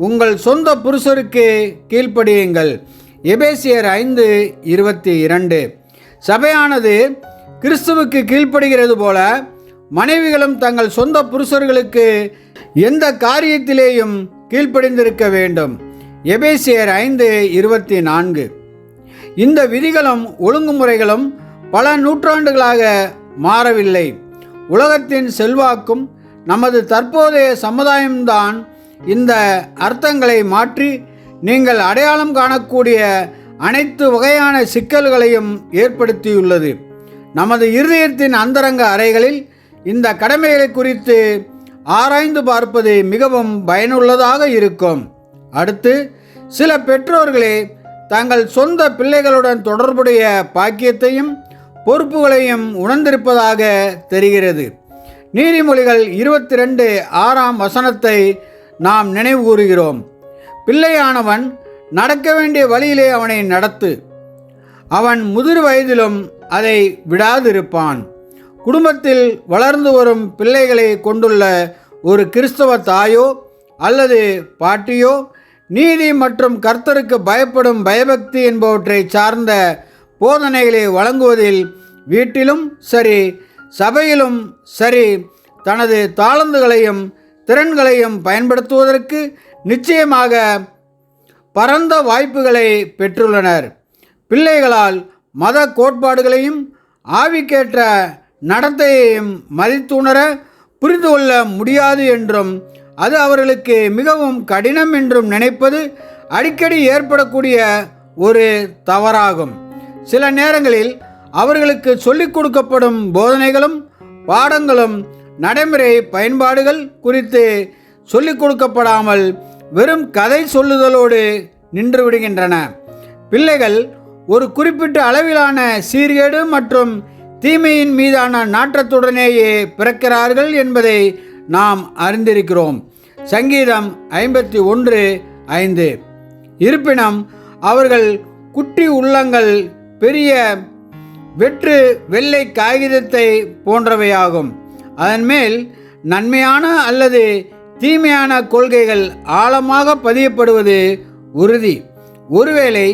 உங்கள் சொந்த புருஷருக்கு கீழ்ப்படியுங்கள். எபேசியர் 5:22. சபையானது கிறிஸ்துவுக்கு கீழ்ப்படுகிறது போல மனைவிகளும் தங்கள் சொந்த புருஷர்களுக்கு எந்த காரியத்திலேயும் கீழ்ப்படிந்திருக்க வேண்டும். எபேசியர் 5:24. இந்த விதிகளும் ஒழுங்குமுறைகளும் பல நூற்றாண்டுகளாக மாறவில்லை. உலகத்தின் செல்வாக்கும் நமது தற்போதைய சமுதாயம்தான் இந்த அர்த்தங்களை மாற்றி நீங்கள் அடையாளம் காணக்கூடிய அனைத்து வகையான சிக்கல்களையும் ஏற்படுத்தியுள்ளது. நமது இருதயத்தின் அந்தரங்க அறைகளில் இந்த கடமைகளை குறித்து ஆராய்ந்து பார்ப்பது மிகவும் பயனுள்ளதாக இருக்கும். அடுத்து, சில பெற்றோர்களே தங்கள் சொந்த பிள்ளைகளுடன் தொடர்புடைய பாக்கியத்தையும் பொறுப்புகளையும் உணர்ந்திருப்பதாக தெரிகிறது. நீதிமொழிகள் 22:6 நாம் நினைவு கூறுகிறோம். பிள்ளையானவன் நடக்க வேண்டிய வழியிலே அவனை நடத்து, அவன் முதிர் வயதிலும் அதை விடாதிருப்பான். குடும்பத்தில் வளர்ந்து வரும் பிள்ளைகளை கொண்டுள்ள ஒரு கிறிஸ்தவ தாயோ அல்லது பாட்டியோ நீதி மற்றும் கர்த்தருக்கு பயப்படும் பயபக்தி என்பவற்றை சார்ந்த போதனைகளை வழங்குவதில் வீட்டிலும் சரி சபையிலும் சரி தனது தாளந்துகளையும் திறன்களையும் பயன்படுத்துவதற்கு நிச்சயமாக பரந்த வாய்ப்புகளை பெற்றுள்ளனர். பிள்ளைகளால் மத கோட்பாடுகளையும் ஆவிக்கேற்ற நடத்தையையும் மதித்துணர புரிந்து கொள்ள முடியாது என்றும் அது அவர்களுக்கு மிகவும் கடினம் என்றும் நினைப்பது அடிக்கடி ஏற்படக்கூடிய ஒரு தவறாகும். சில நேரங்களில் அவர்களுக்கு சொல்லிக் கொடுக்கப்படும் போதனைகளும் பாடங்களும் நடைமுறை பயன்பாடுகள் குறித்து சொல்லிக் கொடுக்கப்படாமல் வெறும் கதை சொல்லுதலோடு நின்று விடுகின்றன. பிள்ளைகள் ஒரு குறிப்பிட்ட அளவிலான சீர்கேடு மற்றும் தீமையின் மீதான நாட்டத்துடனேயே பிறக்கிறார்கள் என்பதை நாம் அறிந்திருக்கிறோம். சங்கீதம் 51:5. இருப்பினும் அவர்கள் குட்டி உள்ளங்கள் பெரிய வெற்று வெள்ளை காகிதத்தை போன்றவையாகும். அதன் மேல் நன்மையான அல்லது தீமையான கொள்கைகள் ஆழமாக பதியப்படுவது உறுதி. ஒருவேளை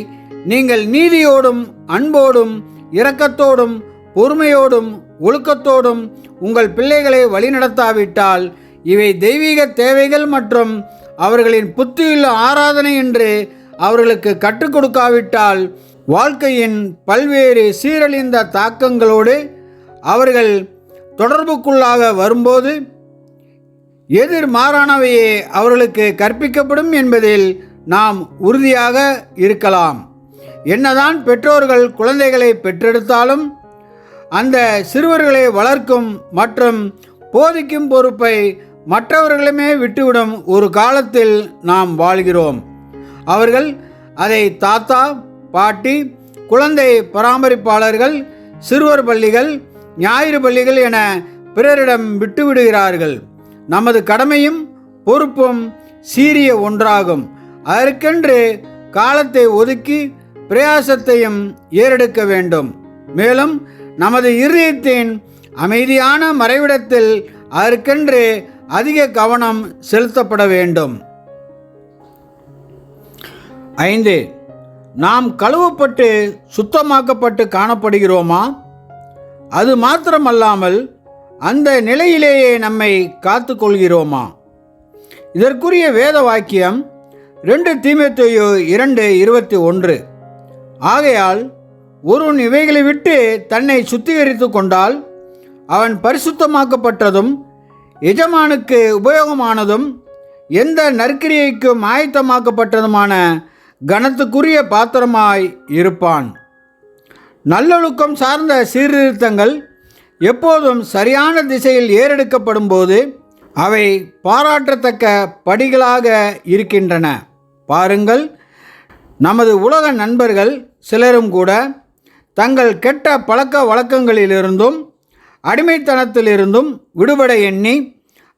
நீங்கள் நீதியோடும் அன்போடும் இரக்கத்தோடும் பொறுமையோடும் ஒழுக்கத்தோடும் உங்கள் பிள்ளைகளை வழிநடத்தாவிட்டால் இவை தெய்வீக தேவைகள் மற்றும் அவர்களின் புத்தியுள்ள ஆராதனை என்று அவர்களுக்கு கற்றுக் கொடுக்காவிட்டால் வாழ்க்கையின் பல்வேறு சீரழிந்த தாக்கங்களோடு அவர்கள் தொடர்புக்குள்ளாக வரும்போது எதிர்மாறானவையே அவர்களுக்கு கற்பிக்கப்படும் என்பதில் நாம் உறுதியாக இருக்கலாம். என்னதான் பெற்றோர்கள் குழந்தைகளை பெற்றெடுத்தாலும் அந்த சிறுவர்களை வளர்க்கும் மற்றும் போதிக்கும் பொறுப்பை மற்றவர்களுமே விட்டுவிடும் ஒரு காலத்தில் நாம் வாழ்கிறோம். அவர்கள் அதை தாத்தா, பாட்டி, குழந்தை பராமரிப்பாளர்கள், சிறுவர் பள்ளிகள், ஞாயிறு பள்ளிகள் என பிறரிடம் விட்டுவிடுகிறார்கள். நமது கடமையும் பொறுப்பும் சீரிய ஒன்றாகும். அதற்கென்று காலத்தை ஒதுக்கி பிரயாசத்தையும் ஏறெடுக்க வேண்டும். மேலும் நமது இருதயத்தின் அமைதியான மறைவிடத்தில் அதற்கென்று அதிக கவனம் செலுத்தப்பட வேண்டும். 5. நாம் கழுவப்பட்டு சுத்தமாக்கப்பட்டு காணப்படுகிறோமா? அது மாத்திரமல்லாமல் அந்த நிலையிலேயே நம்மை காத்து கொள்கிறோமா? இதற்குரிய வேத வாக்கியம் 2 தீமோத்தேயு 2:21. ஆகையால் ஒருவன் இவைகளை விட்டு தன்னை சுத்திகரித்து கொண்டால் அவன் பரிசுத்தமாக்கப்பட்டதும் எஜமானுக்கு உபயோகமானதும் எந்த நற்கிரியைக்கும் ஆயத்தமாக்கப்பட்டதுமான கனத்துக்குரிய பாத்திரமாய் இருப்பான். நல்லொழுக்கம் சார்ந்த சீர்திருத்தங்கள் எப்போதும் சரியான திசையில் ஏறெடுக்கப்படும் போது அவை பாராட்டத்தக்க படிகளாக இருக்கின்றன. பாருங்கள், நமது உலக நண்பர்கள் சிலரும் கூட தங்கள் கெட்ட பழக்க வழக்கங்களிலிருந்தும் அடிமைத்தனத்திலிருந்தும் விடுபட எண்ணி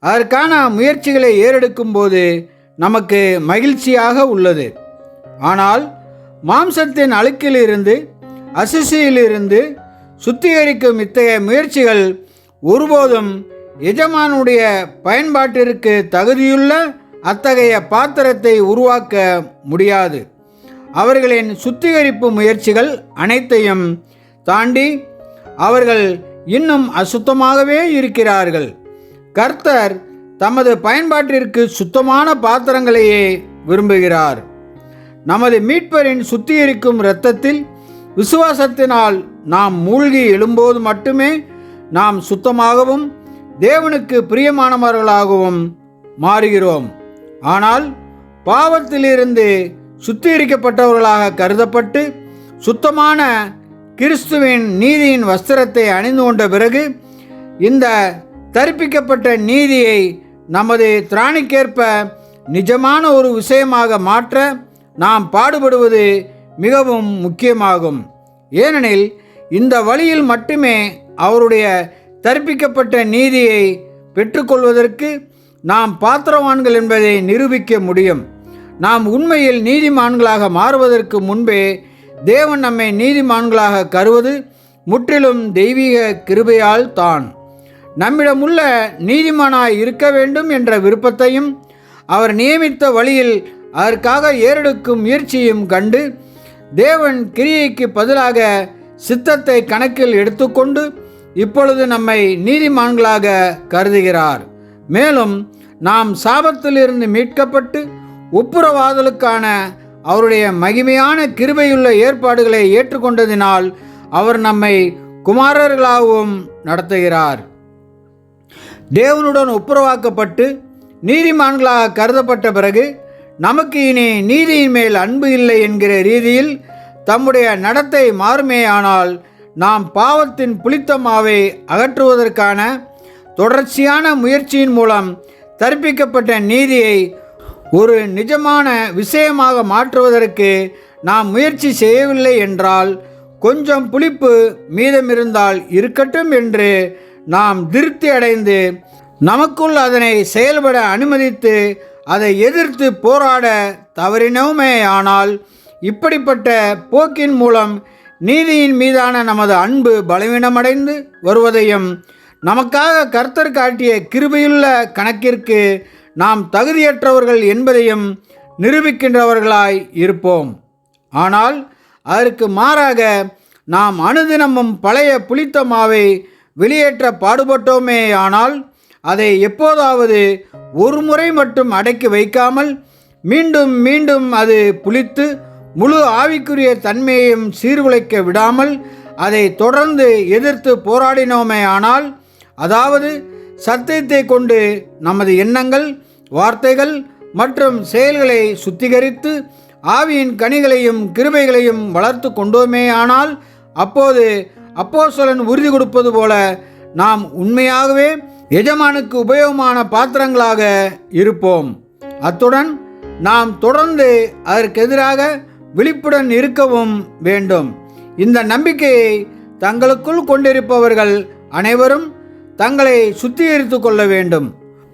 அதற்கான முயற்சிகளை ஏறெடுக்கும் போது நமக்கு மகிழ்ச்சியாக உள்ளது. ஆனால் மாம்சத்தின் அழுக்கிலிருந்து அசுசியிலிருந்து சுத்திகரிக்கும் இத்தகைய முயற்சிகள் ஒருபோதும் எஜமானுடைய பயன்பாட்டிற்கு தகுதியுள்ள அத்தகைய பாத்திரத்தை உருவாக்க முடியாது. அவர்களின் சுத்திகரிப்பு முயற்சிகள் அனைத்தையும் தாண்டி அவர்கள் இன்னும் அசுத்தமாகவே இருக்கிறார்கள். கர்த்தர் தமது பயன்பாட்டிற்கு சுத்தமான பாத்திரங்களையே விரும்புகிறார். நமது மீட்பரின் சுத்திகரிக்கும் இரத்தத்தில் விசுவாசத்தினால் நாம் மூழ்கி எழும்போது மட்டுமே நாம் சுத்தமாகவும் தேவனுக்கு பிரியமானவர்களாகவும் மாறுகிறோம். ஆனால் பாவத்திலிருந்து சுத்திகரிக்கப்பட்டவர்களாக கருதப்பட்டு சுத்தமான கிறிஸ்துவின் நீதியின் வஸ்திரத்தை அணிந்து கொண்ட பிறகு இந்த தரிப்பிக்கப்பட்ட நீதியை நமது திராணிக்கேற்ப நிஜமான ஒரு விஷயமாக மாற்ற நாம் பாடுபடுவது மிகவும் முக்கியமாகும். ஏனெனில் இந்த வழியில் மட்டுமே அவருடைய தரிப்பிக்கப்பட்ட நீதியை பெற்றுக்கொள்வதற்கு நாம் பாத்திரவான்கள் என்பதை நிரூபிக்க முடியும். நாம் உண்மையில் நீதிமான்களாக மாறுவதற்கு முன்பே தேவன் நம்மை நீதிமான்களாக கருவது முற்றிலும் தெய்வீக கிருபையால் தான். நம்மிடமுள்ள நீதிமானாய் இருக்க வேண்டும் என்ற விருப்பத்தையும் அவர் நியமித்த வழியில் அதற்காக ஏறெடுக்கும் முயற்சியும் கண்டு தேவன் கிரியைக்கு பதிலாக சித்தத்தை கணக்கில் எடுத்துக்கொண்டு இப்பொழுது நம்மை நீதிமான்களாக கருதுகிறார். மேலும் நாம் சாபத்திலிருந்து மீட்கப்பட்டு ஒப்புரவாதலுக்கான அவருடைய மகிமையான கிருபையுள்ள ஏற்பாடுகளை ஏற்றுக்கொண்டதினால் அவர் நம்மை குமாரர்களாகவும் நடத்துகிறார். தேவனுடன் ஒப்புரவாக்கப்பட்டு நீதிமான்களாக கருதப்பட்ட பிறகு நமக்கு இனி நீதியின் மேல் அன்பு இல்லை என்கிற ரீதியில் தம்முடைய நடத்தை மாறுமேயானால் நாம் பாவத்தின் புளித்த மாவை அகற்றுவதற்கான தொடர்ச்சியான முயற்சியின் மூலம் தரிப்பிக்கப்பட்ட நீதியை ஒரு நிஜமான விஷயமாக மாற்றுவதற்கு நாம் முயற்சி செய்யவில்லை என்றால் கொஞ்சம் புளிப்பு மீதமிருந்தால் இருக்கட்டும் என்று நாம் திருப்தி அடைந்து நமக்குள் அதனை செயல்பட அனுமதித்து அதை எதிர்த்து போராட தவறினோமே ஆனால் இப்படிப்பட்ட போக்கின் மூலம் நீதியின் மீதான நமது அன்பு பலவீனமடைந்து வருவதையும் நமக்காக கர்த்தர் காட்டிய கிருபையுள்ள கணக்கிற்கு நாம் தகுதியற்றவர்கள் என்பதையும் நிரூபிக்கின்றவர்களாய் இருப்போம். ஆனால் அதற்கு மாறாக நாம் அனுதினமும் பழைய புளித்த மாவை வெளியேற்ற பாடுபட்டோமே ஆனால் அதை எப்போதாவது ஒரு முறை மட்டும் அடக்கி வைக்காமல் மீண்டும் மீண்டும் அது புளித்து முழு ஆவிக்குரிய தன்மையையும் சீர்குலைக்க விடாமல் அதை தொடர்ந்து எதிர்த்து போராடினோமே ஆனால், அதாவது சத்தியத்தை கொண்டு நமது எண்ணங்கள், வார்த்தைகள் மற்றும் செயல்களை சுத்திகரித்து ஆவியின் கனிகளையும் கிருபைகளையும் வளர்த்து கொண்டோமே ஆனால், அப்போது அப்போஸ்தலன் உறுதி கொடுப்பது போல நாம் உண்மையாகவே எஜமானுக்கு உபயோகமான பாத்திரங்களாக இருப்போம். அத்துடன் நாம் தொடர்ந்து அதற்கு எதிராக விழிப்புடன் இருக்கவும் வேண்டும். இந்த நம்பிக்கையை தங்களுக்குள் கொண்டிருப்பவர்கள் அனைவரும் தங்களை சுத்திகரித்து கொள்ள வேண்டும்.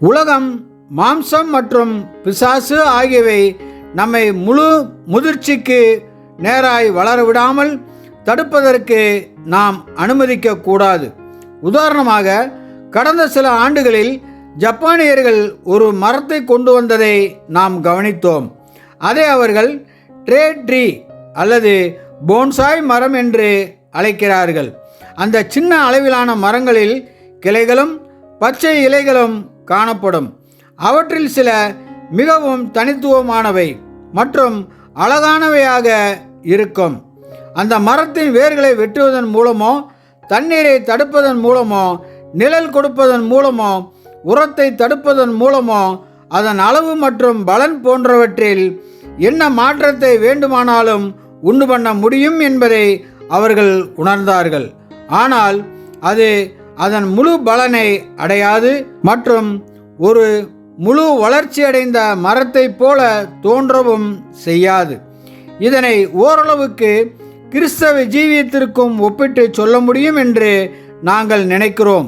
உலகம், மாம்சம் மற்றும் பிசாசு ஆகியவை நம்மை முழு முதிர்ச்சிக்கு நேராய் வளரவிடாமல் தடுப்பதற்கு நாம் அனுமதிக்க கூடாது. உதாரணமாக, கடந்த சில ஆண்டுகளில் ஜப்பானியர்கள் ஒரு மரத்தை கொண்டு வந்ததை நாம் கவனித்தோம். அதை அவர்கள் ட்ரேட் ட்ரீ அல்லது போன்சாய் மரம் என்று அழைக்கிறார்கள். அந்த சின்ன அளவிலான மரங்களில் கிளைகளும் பச்சை இலைகளும் காணப்படும். அவற்றில் சில மிகவும் தனித்துவமானவை மற்றும் அழகானவையாக இருக்கும். அந்த மரத்தின் வேர்களை வெட்டுவதன் மூலமோ, தண்ணீரை தடுப்பதன் மூலமோ, நிழல் கொடுப்பதன் மூலமோ, உரத்தை தடுப்பதன் மூலமோ, அதன் அளவு மற்றும் பலன் போன்றவற்றில் என்ன மாற்றத்தை வேண்டுமானாலும் உண்டு பண்ண முடியும் என்பதை அவர்கள் உணர்ந்தார்கள். ஆனால் அது அதன் முழு பலனை அடையாது மற்றும் ஒரு முழு வளர்ச்சியடைந்த மரத்தை போல தோன்றவும் செய்யாது. இதனை ஓரளவுக்கு கிறிஸ்தவ ஜீவியத்திற்கும் ஒப்பிட்டு சொல்ல முடியும் என்று நாங்கள் நினைக்கிறோம்.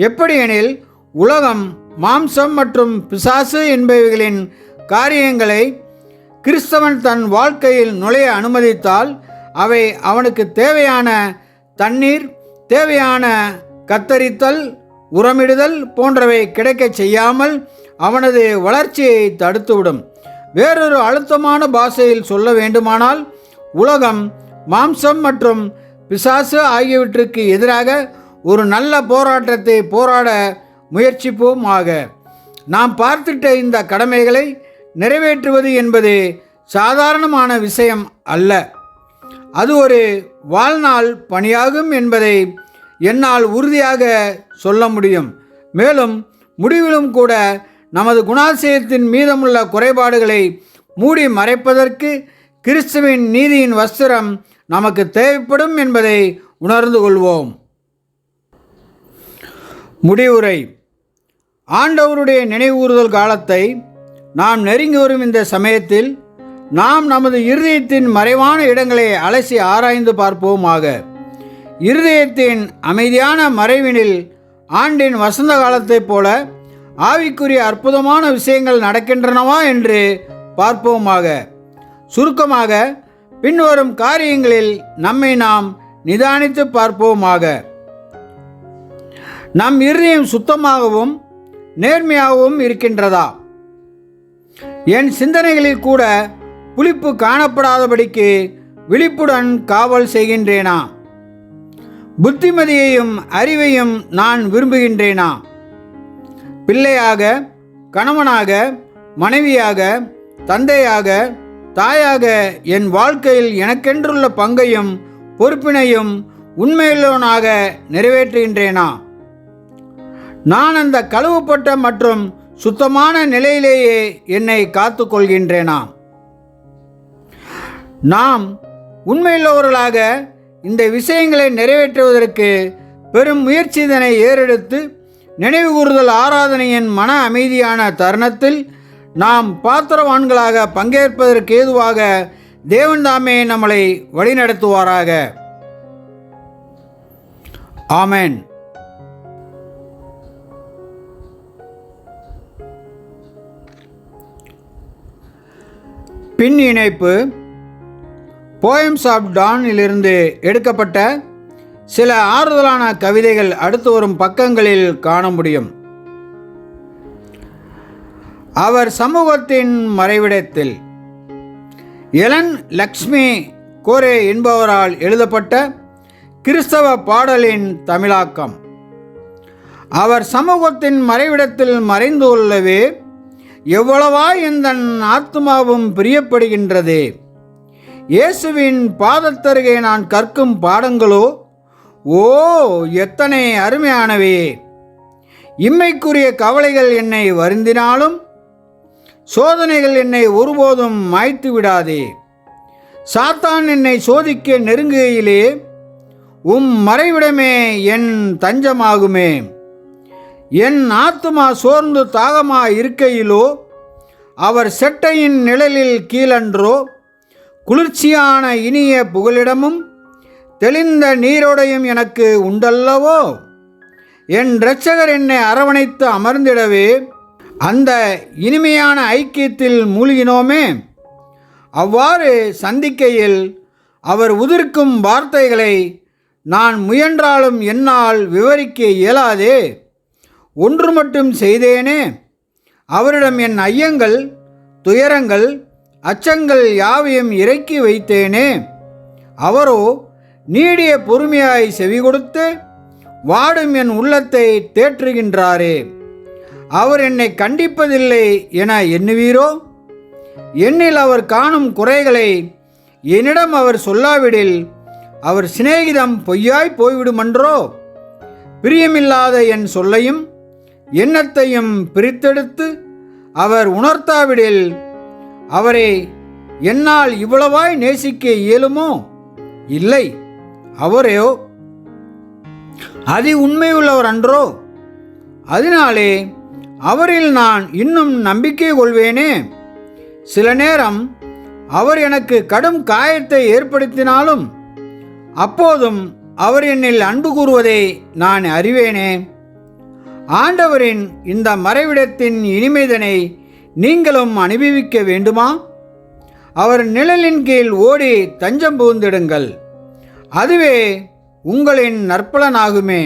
எப்படியெனில், உலகம், மாம்சம் மற்றும் பிசாசு என்பவைகளின் காரியங்களை கிறிஸ்தவன் தன் வாழ்க்கையில் நுழைய அனுமதித்தால் அவை அவனுக்கு தேவையான தண்ணீர், தேவையான கத்தரித்தல், உரமிடுதல் போன்றவை கிடைக்க செய்யாமல் அவனது வளர்ச்சியை தடுத்துவிடும். வேறொரு அழுத்தமான பாஷையில் சொல்ல வேண்டுமானால், உலகம், மாம்சம் மற்றும் பிசாசு ஆகியவற்றுக்கு எதிராக ஒரு நல்ல போராட்டத்தை போராட முயற்சிப்போமாக. நாம் பார்த்திட்ட இந்த கடமைகளை நிறைவேற்றுவது என்பது சாதாரணமான விஷயம் அல்ல. அது ஒரு வாழ்நாள் பணியாகும் என்பதை என்னால் உறுதியாக சொல்ல முடியும். மேலும் முடிவிலும் கூட நமது குணாதிசயத்தின் மீதமுள்ள குறைபாடுகளை மூடி மறைப்பதற்கு கிறிஸ்துவின் நீதியின் வஸ்திரம் நமக்கு தேவைப்படும் என்பதை உணர்ந்து கொள்வோம். முடிவுரை. ஆண்டவருடைய நினைவூறுதல் காலத்தை நாம் நெருங்கி வரும் இந்த சமயத்தில் நாம் நமது இருதயத்தின் மறைவான இடங்களை அலசி ஆராய்ந்து பார்ப்போமாக. இருதயத்தின் அமைதியான மறைவினில் ஆண்டின் வசந்த காலத்தைப் போல ஆவிக்குரிய அற்புதமான விஷயங்கள் நடக்கின்றனவா என்று பார்ப்போமாக. சுருக்கமாக, பின்வரும் காரியங்களில் நம்மை நாம் நிதானித்து பார்ப்போமாக. நம் இருதயம் சுத்தமாகவும் நேர்மையாகவும் இருக்கின்றதா? என் சிந்தனைகளில் கூட புளிப்பு காணப்படாதபடிக்கு விழிப்புடன் காவல் செய்கின்றேனா? புத்திமதியையும் அறிவையும் நான் விரும்புகின்றேனா? பிள்ளையாக, கணவனாக, மனைவியாக, தந்தையாக, தாயாக என் வாழ்க்கையில் எனக்கென்றுள்ள பங்கையும் பொறுப்பினையும் உண்மையுள்ளவனாக நிறைவேற்றுகின்றேனா? நான் அந்த கழுவப்பட்ட மற்றும் சுத்தமான நிலையிலேயே என்னை காத்து கொள்கின்றேனா? நாம் உண்மையுள்ளவர்களாக இந்த விஷயங்களை நிறைவேற்றுவதற்கு பெரும் முயற்சி இதனை ஏறெடுத்து நினைவு கூறுதல் ஆராதனையின் மன அமைதியான தருணத்தில் நாம் பாத்திரவான்களாக பங்கேற்பதற்கு ஏதுவாக தேவன் தாமே நம்மளை வழிநடத்துவாராக. ஆமென். பின் இணைப்பு. போயம்ஸ் ஆஃப் டானிலிருந்து எடுக்கப்பட்ட சில ஆறுதலான கவிதைகள் அடுத்து வரும் பக்கங்களில் காண முடியும். அவர் சமூகத்தின் மறைவிடத்தில். எலன் லக்ஷ்மி கோரே என்பவரால் எழுதப்பட்ட கிறிஸ்தவ பாடலின் தமிழாக்கம். அவர் சமூகத்தின் மறைவிடத்தில் மறைந்து கொள்ளவே எவ்வளவா எந்தன் ஆத்துமாவும் பிரியப்படுகின்றதே. இயேசுவின் பாதத்தருகே நான் கற்கும் பாடங்களோ ஓ எத்தனை அருமையானவே. இம்மைக்குரிய கவலைகள் என்னை வருந்தினாலும் சோதனைகள் என்னை ஒருபோதும் மாய்த்து விடாதே. சாத்தான் என்னை சோதிக்க நெருங்குகையிலே மறைவிடமே என் தஞ்சமாகுமே. என் ஆத்துமா சோர்ந்து தாகமா இருக்கையிலோ அவர் செட்டையின் நிழலில் கீழன்றோ குளிர்ச்சியான இனிய புகலிடமும் தெளிந்த நீரோடையும் எனக்கு உண்டல்லவோ. என் இரட்சகர் என்னை அரவணைத்து அமர்ந்திடவே அந்த இனிமையான ஐக்கியத்தில் மூழ்கினோமே. அவ்வாறு சந்திக்கையில் அவர் உதிர்க்கும் வார்த்தைகளை நான் முயன்றாலும் என்னால் விவரிக்க இயலாதே. ஒன்று மட்டும் செய்தேனே, அவரிடம் என் ஐயங்கள், துயரங்கள், அச்சங்கள் யாவையும் இறக்கி வைத்தேனே. அவரோ நீடிய பொறுமையாய் செவி கொடுத்து வாடும் என் உள்ளத்தை தேற்றுகின்றாரே. அவர் என்னை கண்டிப்பதில்லை என எண்ணுவீரோ? என்னில் அவர் காணும் குறைகளை என்னிடம் அவர் சொல்லாவிடில் அவர் சிநேகிதம் பொய்யாய் போய்விடுமன்றோ? பிரியமில்லாத என் சொல்லையும் எண்ணத்தையும் பிரித்தெடுத்து அவர் உணர்த்தாவிடில் அவரை என்னால் இவ்வளவாய் நேசிக்க இயலுமோ? இல்லை. அவரோ அதி உண்மையுள்ளவர் அன்றோ? அதனாலே அவரில் நான் இன்னும் நம்பிக்கை கொள்வேனே. சில நேரம் அவர் எனக்கு கடும் காயத்தை ஏற்படுத்தினாலும் அப்போதும் அவர் என்னில் அன்பு கூறுவதை நான் அறிவேனே. ஆண்டவரின் இந்த மறைவிடத்தின் இனிமைதனை நீங்களும் அனுபவிக்க வேண்டுமா? அவர் நிழலின் கீழ் ஓடி தஞ்சம் புகுந்திடுங்கள். அதுவே உங்களின் நற்பலனாகுமே.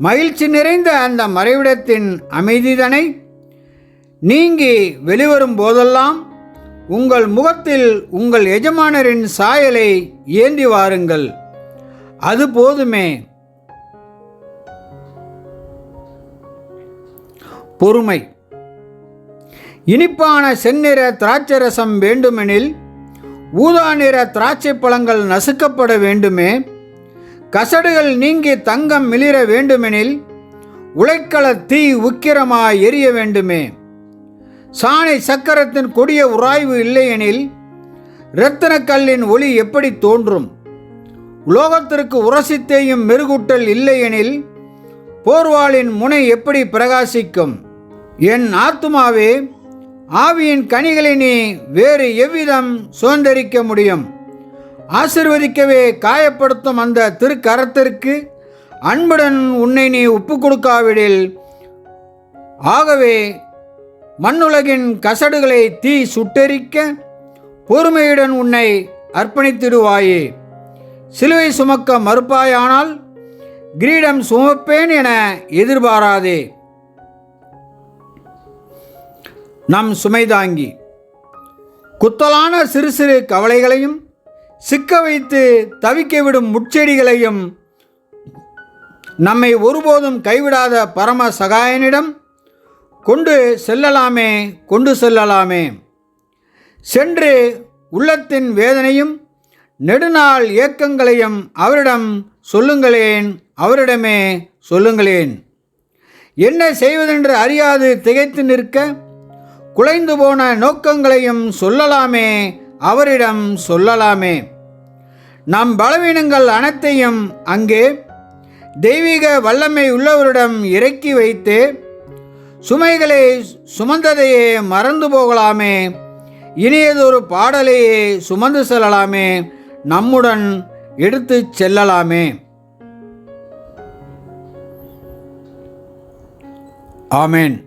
மகிழ்ச்சி நிறைந்த அந்த மறைவிடத்தின் அமைதிதனை நீங்கி வெளிவரும் போதெல்லாம் உங்கள் முகத்தில் உங்கள் எஜமானரின் சாயலை ஏந்தி வாருங்கள். அது போதுமே. பொறுமை. இனிப்பான செந்நிற திராட்சரசம் வேண்டுமெனில் ஊதா நிற திராட்சை பழங்கள் நசுக்கப்பட வேண்டுமே. கசடுகள் நீங்கி தங்கம் மிளிர வேண்டுமெனில் உலைக்கள தீ உக்கிரமாய் எரிய வேண்டுமே. சாணை சக்கரத்தின் கொடிய உராய்வு இல்லையெனில் இரத்தினக்கல்லின் ஒளி எப்படி தோன்றும்? உலோகத்திற்கு உரசித்தேயும் மெருகூட்டல் இல்லையெனில் போர்வாளின் முனை எப்படி பிரகாசிக்கும்? என் ஆத்துமாவே, ஆவியின் கனிகளை நீ வேறு எவ்விதம் சுதந்தரிக்க முடியும்? ஆசிர்வதிக்கவே காயப்படுத்தும் அந்த திருக்கரத்திற்கு அன்புடன் உன்னை நீ ஒப்பு கொடுக்காவிடில், ஆகவே மண்ணுலகின் கசடுகளை தீ சுட்டெரிக்க பொறுமையுடன் உன்னை அர்ப்பணித்திடுவாயே. சிலுவை சுமக்க மறுப்பாயானால் கிரீடம் சுமப்பேன் என எதிர்பாராதே. நம் சுமைதாங்கி. குத்தலான சிறு சிறு கவலைகளையும் சிக்க வைத்து தவிக்க விடும் முட்செடிகளையும் நம்மை ஒருபோதும் கைவிடாத பரம சகாயனிடம் கொண்டு செல்லலாமே. சென்று உள்ளத்தின் வேதனையும் நெடுநாள் ஏக்கங்களையும் அவரிடமே சொல்லுங்களேன். என்ன செய்வதென்று அறியாது திகைத்து நிற்க குலைந்து போன நோக்கங்களையும் அவரிடம் சொல்லலாமே. நம் பலவீனங்கள் அனைத்தையும் அங்கே தெய்வீக வல்லமை உள்ளவரிடம் இறக்கி வைத்து சுமைகளை சுமந்ததையே மறந்து போகலாமே. இனியதொரு பாடலையே சுமந்து செல்லலாமே, நம்முடன் எடுத்து செல்லலாமே. ஆமென்.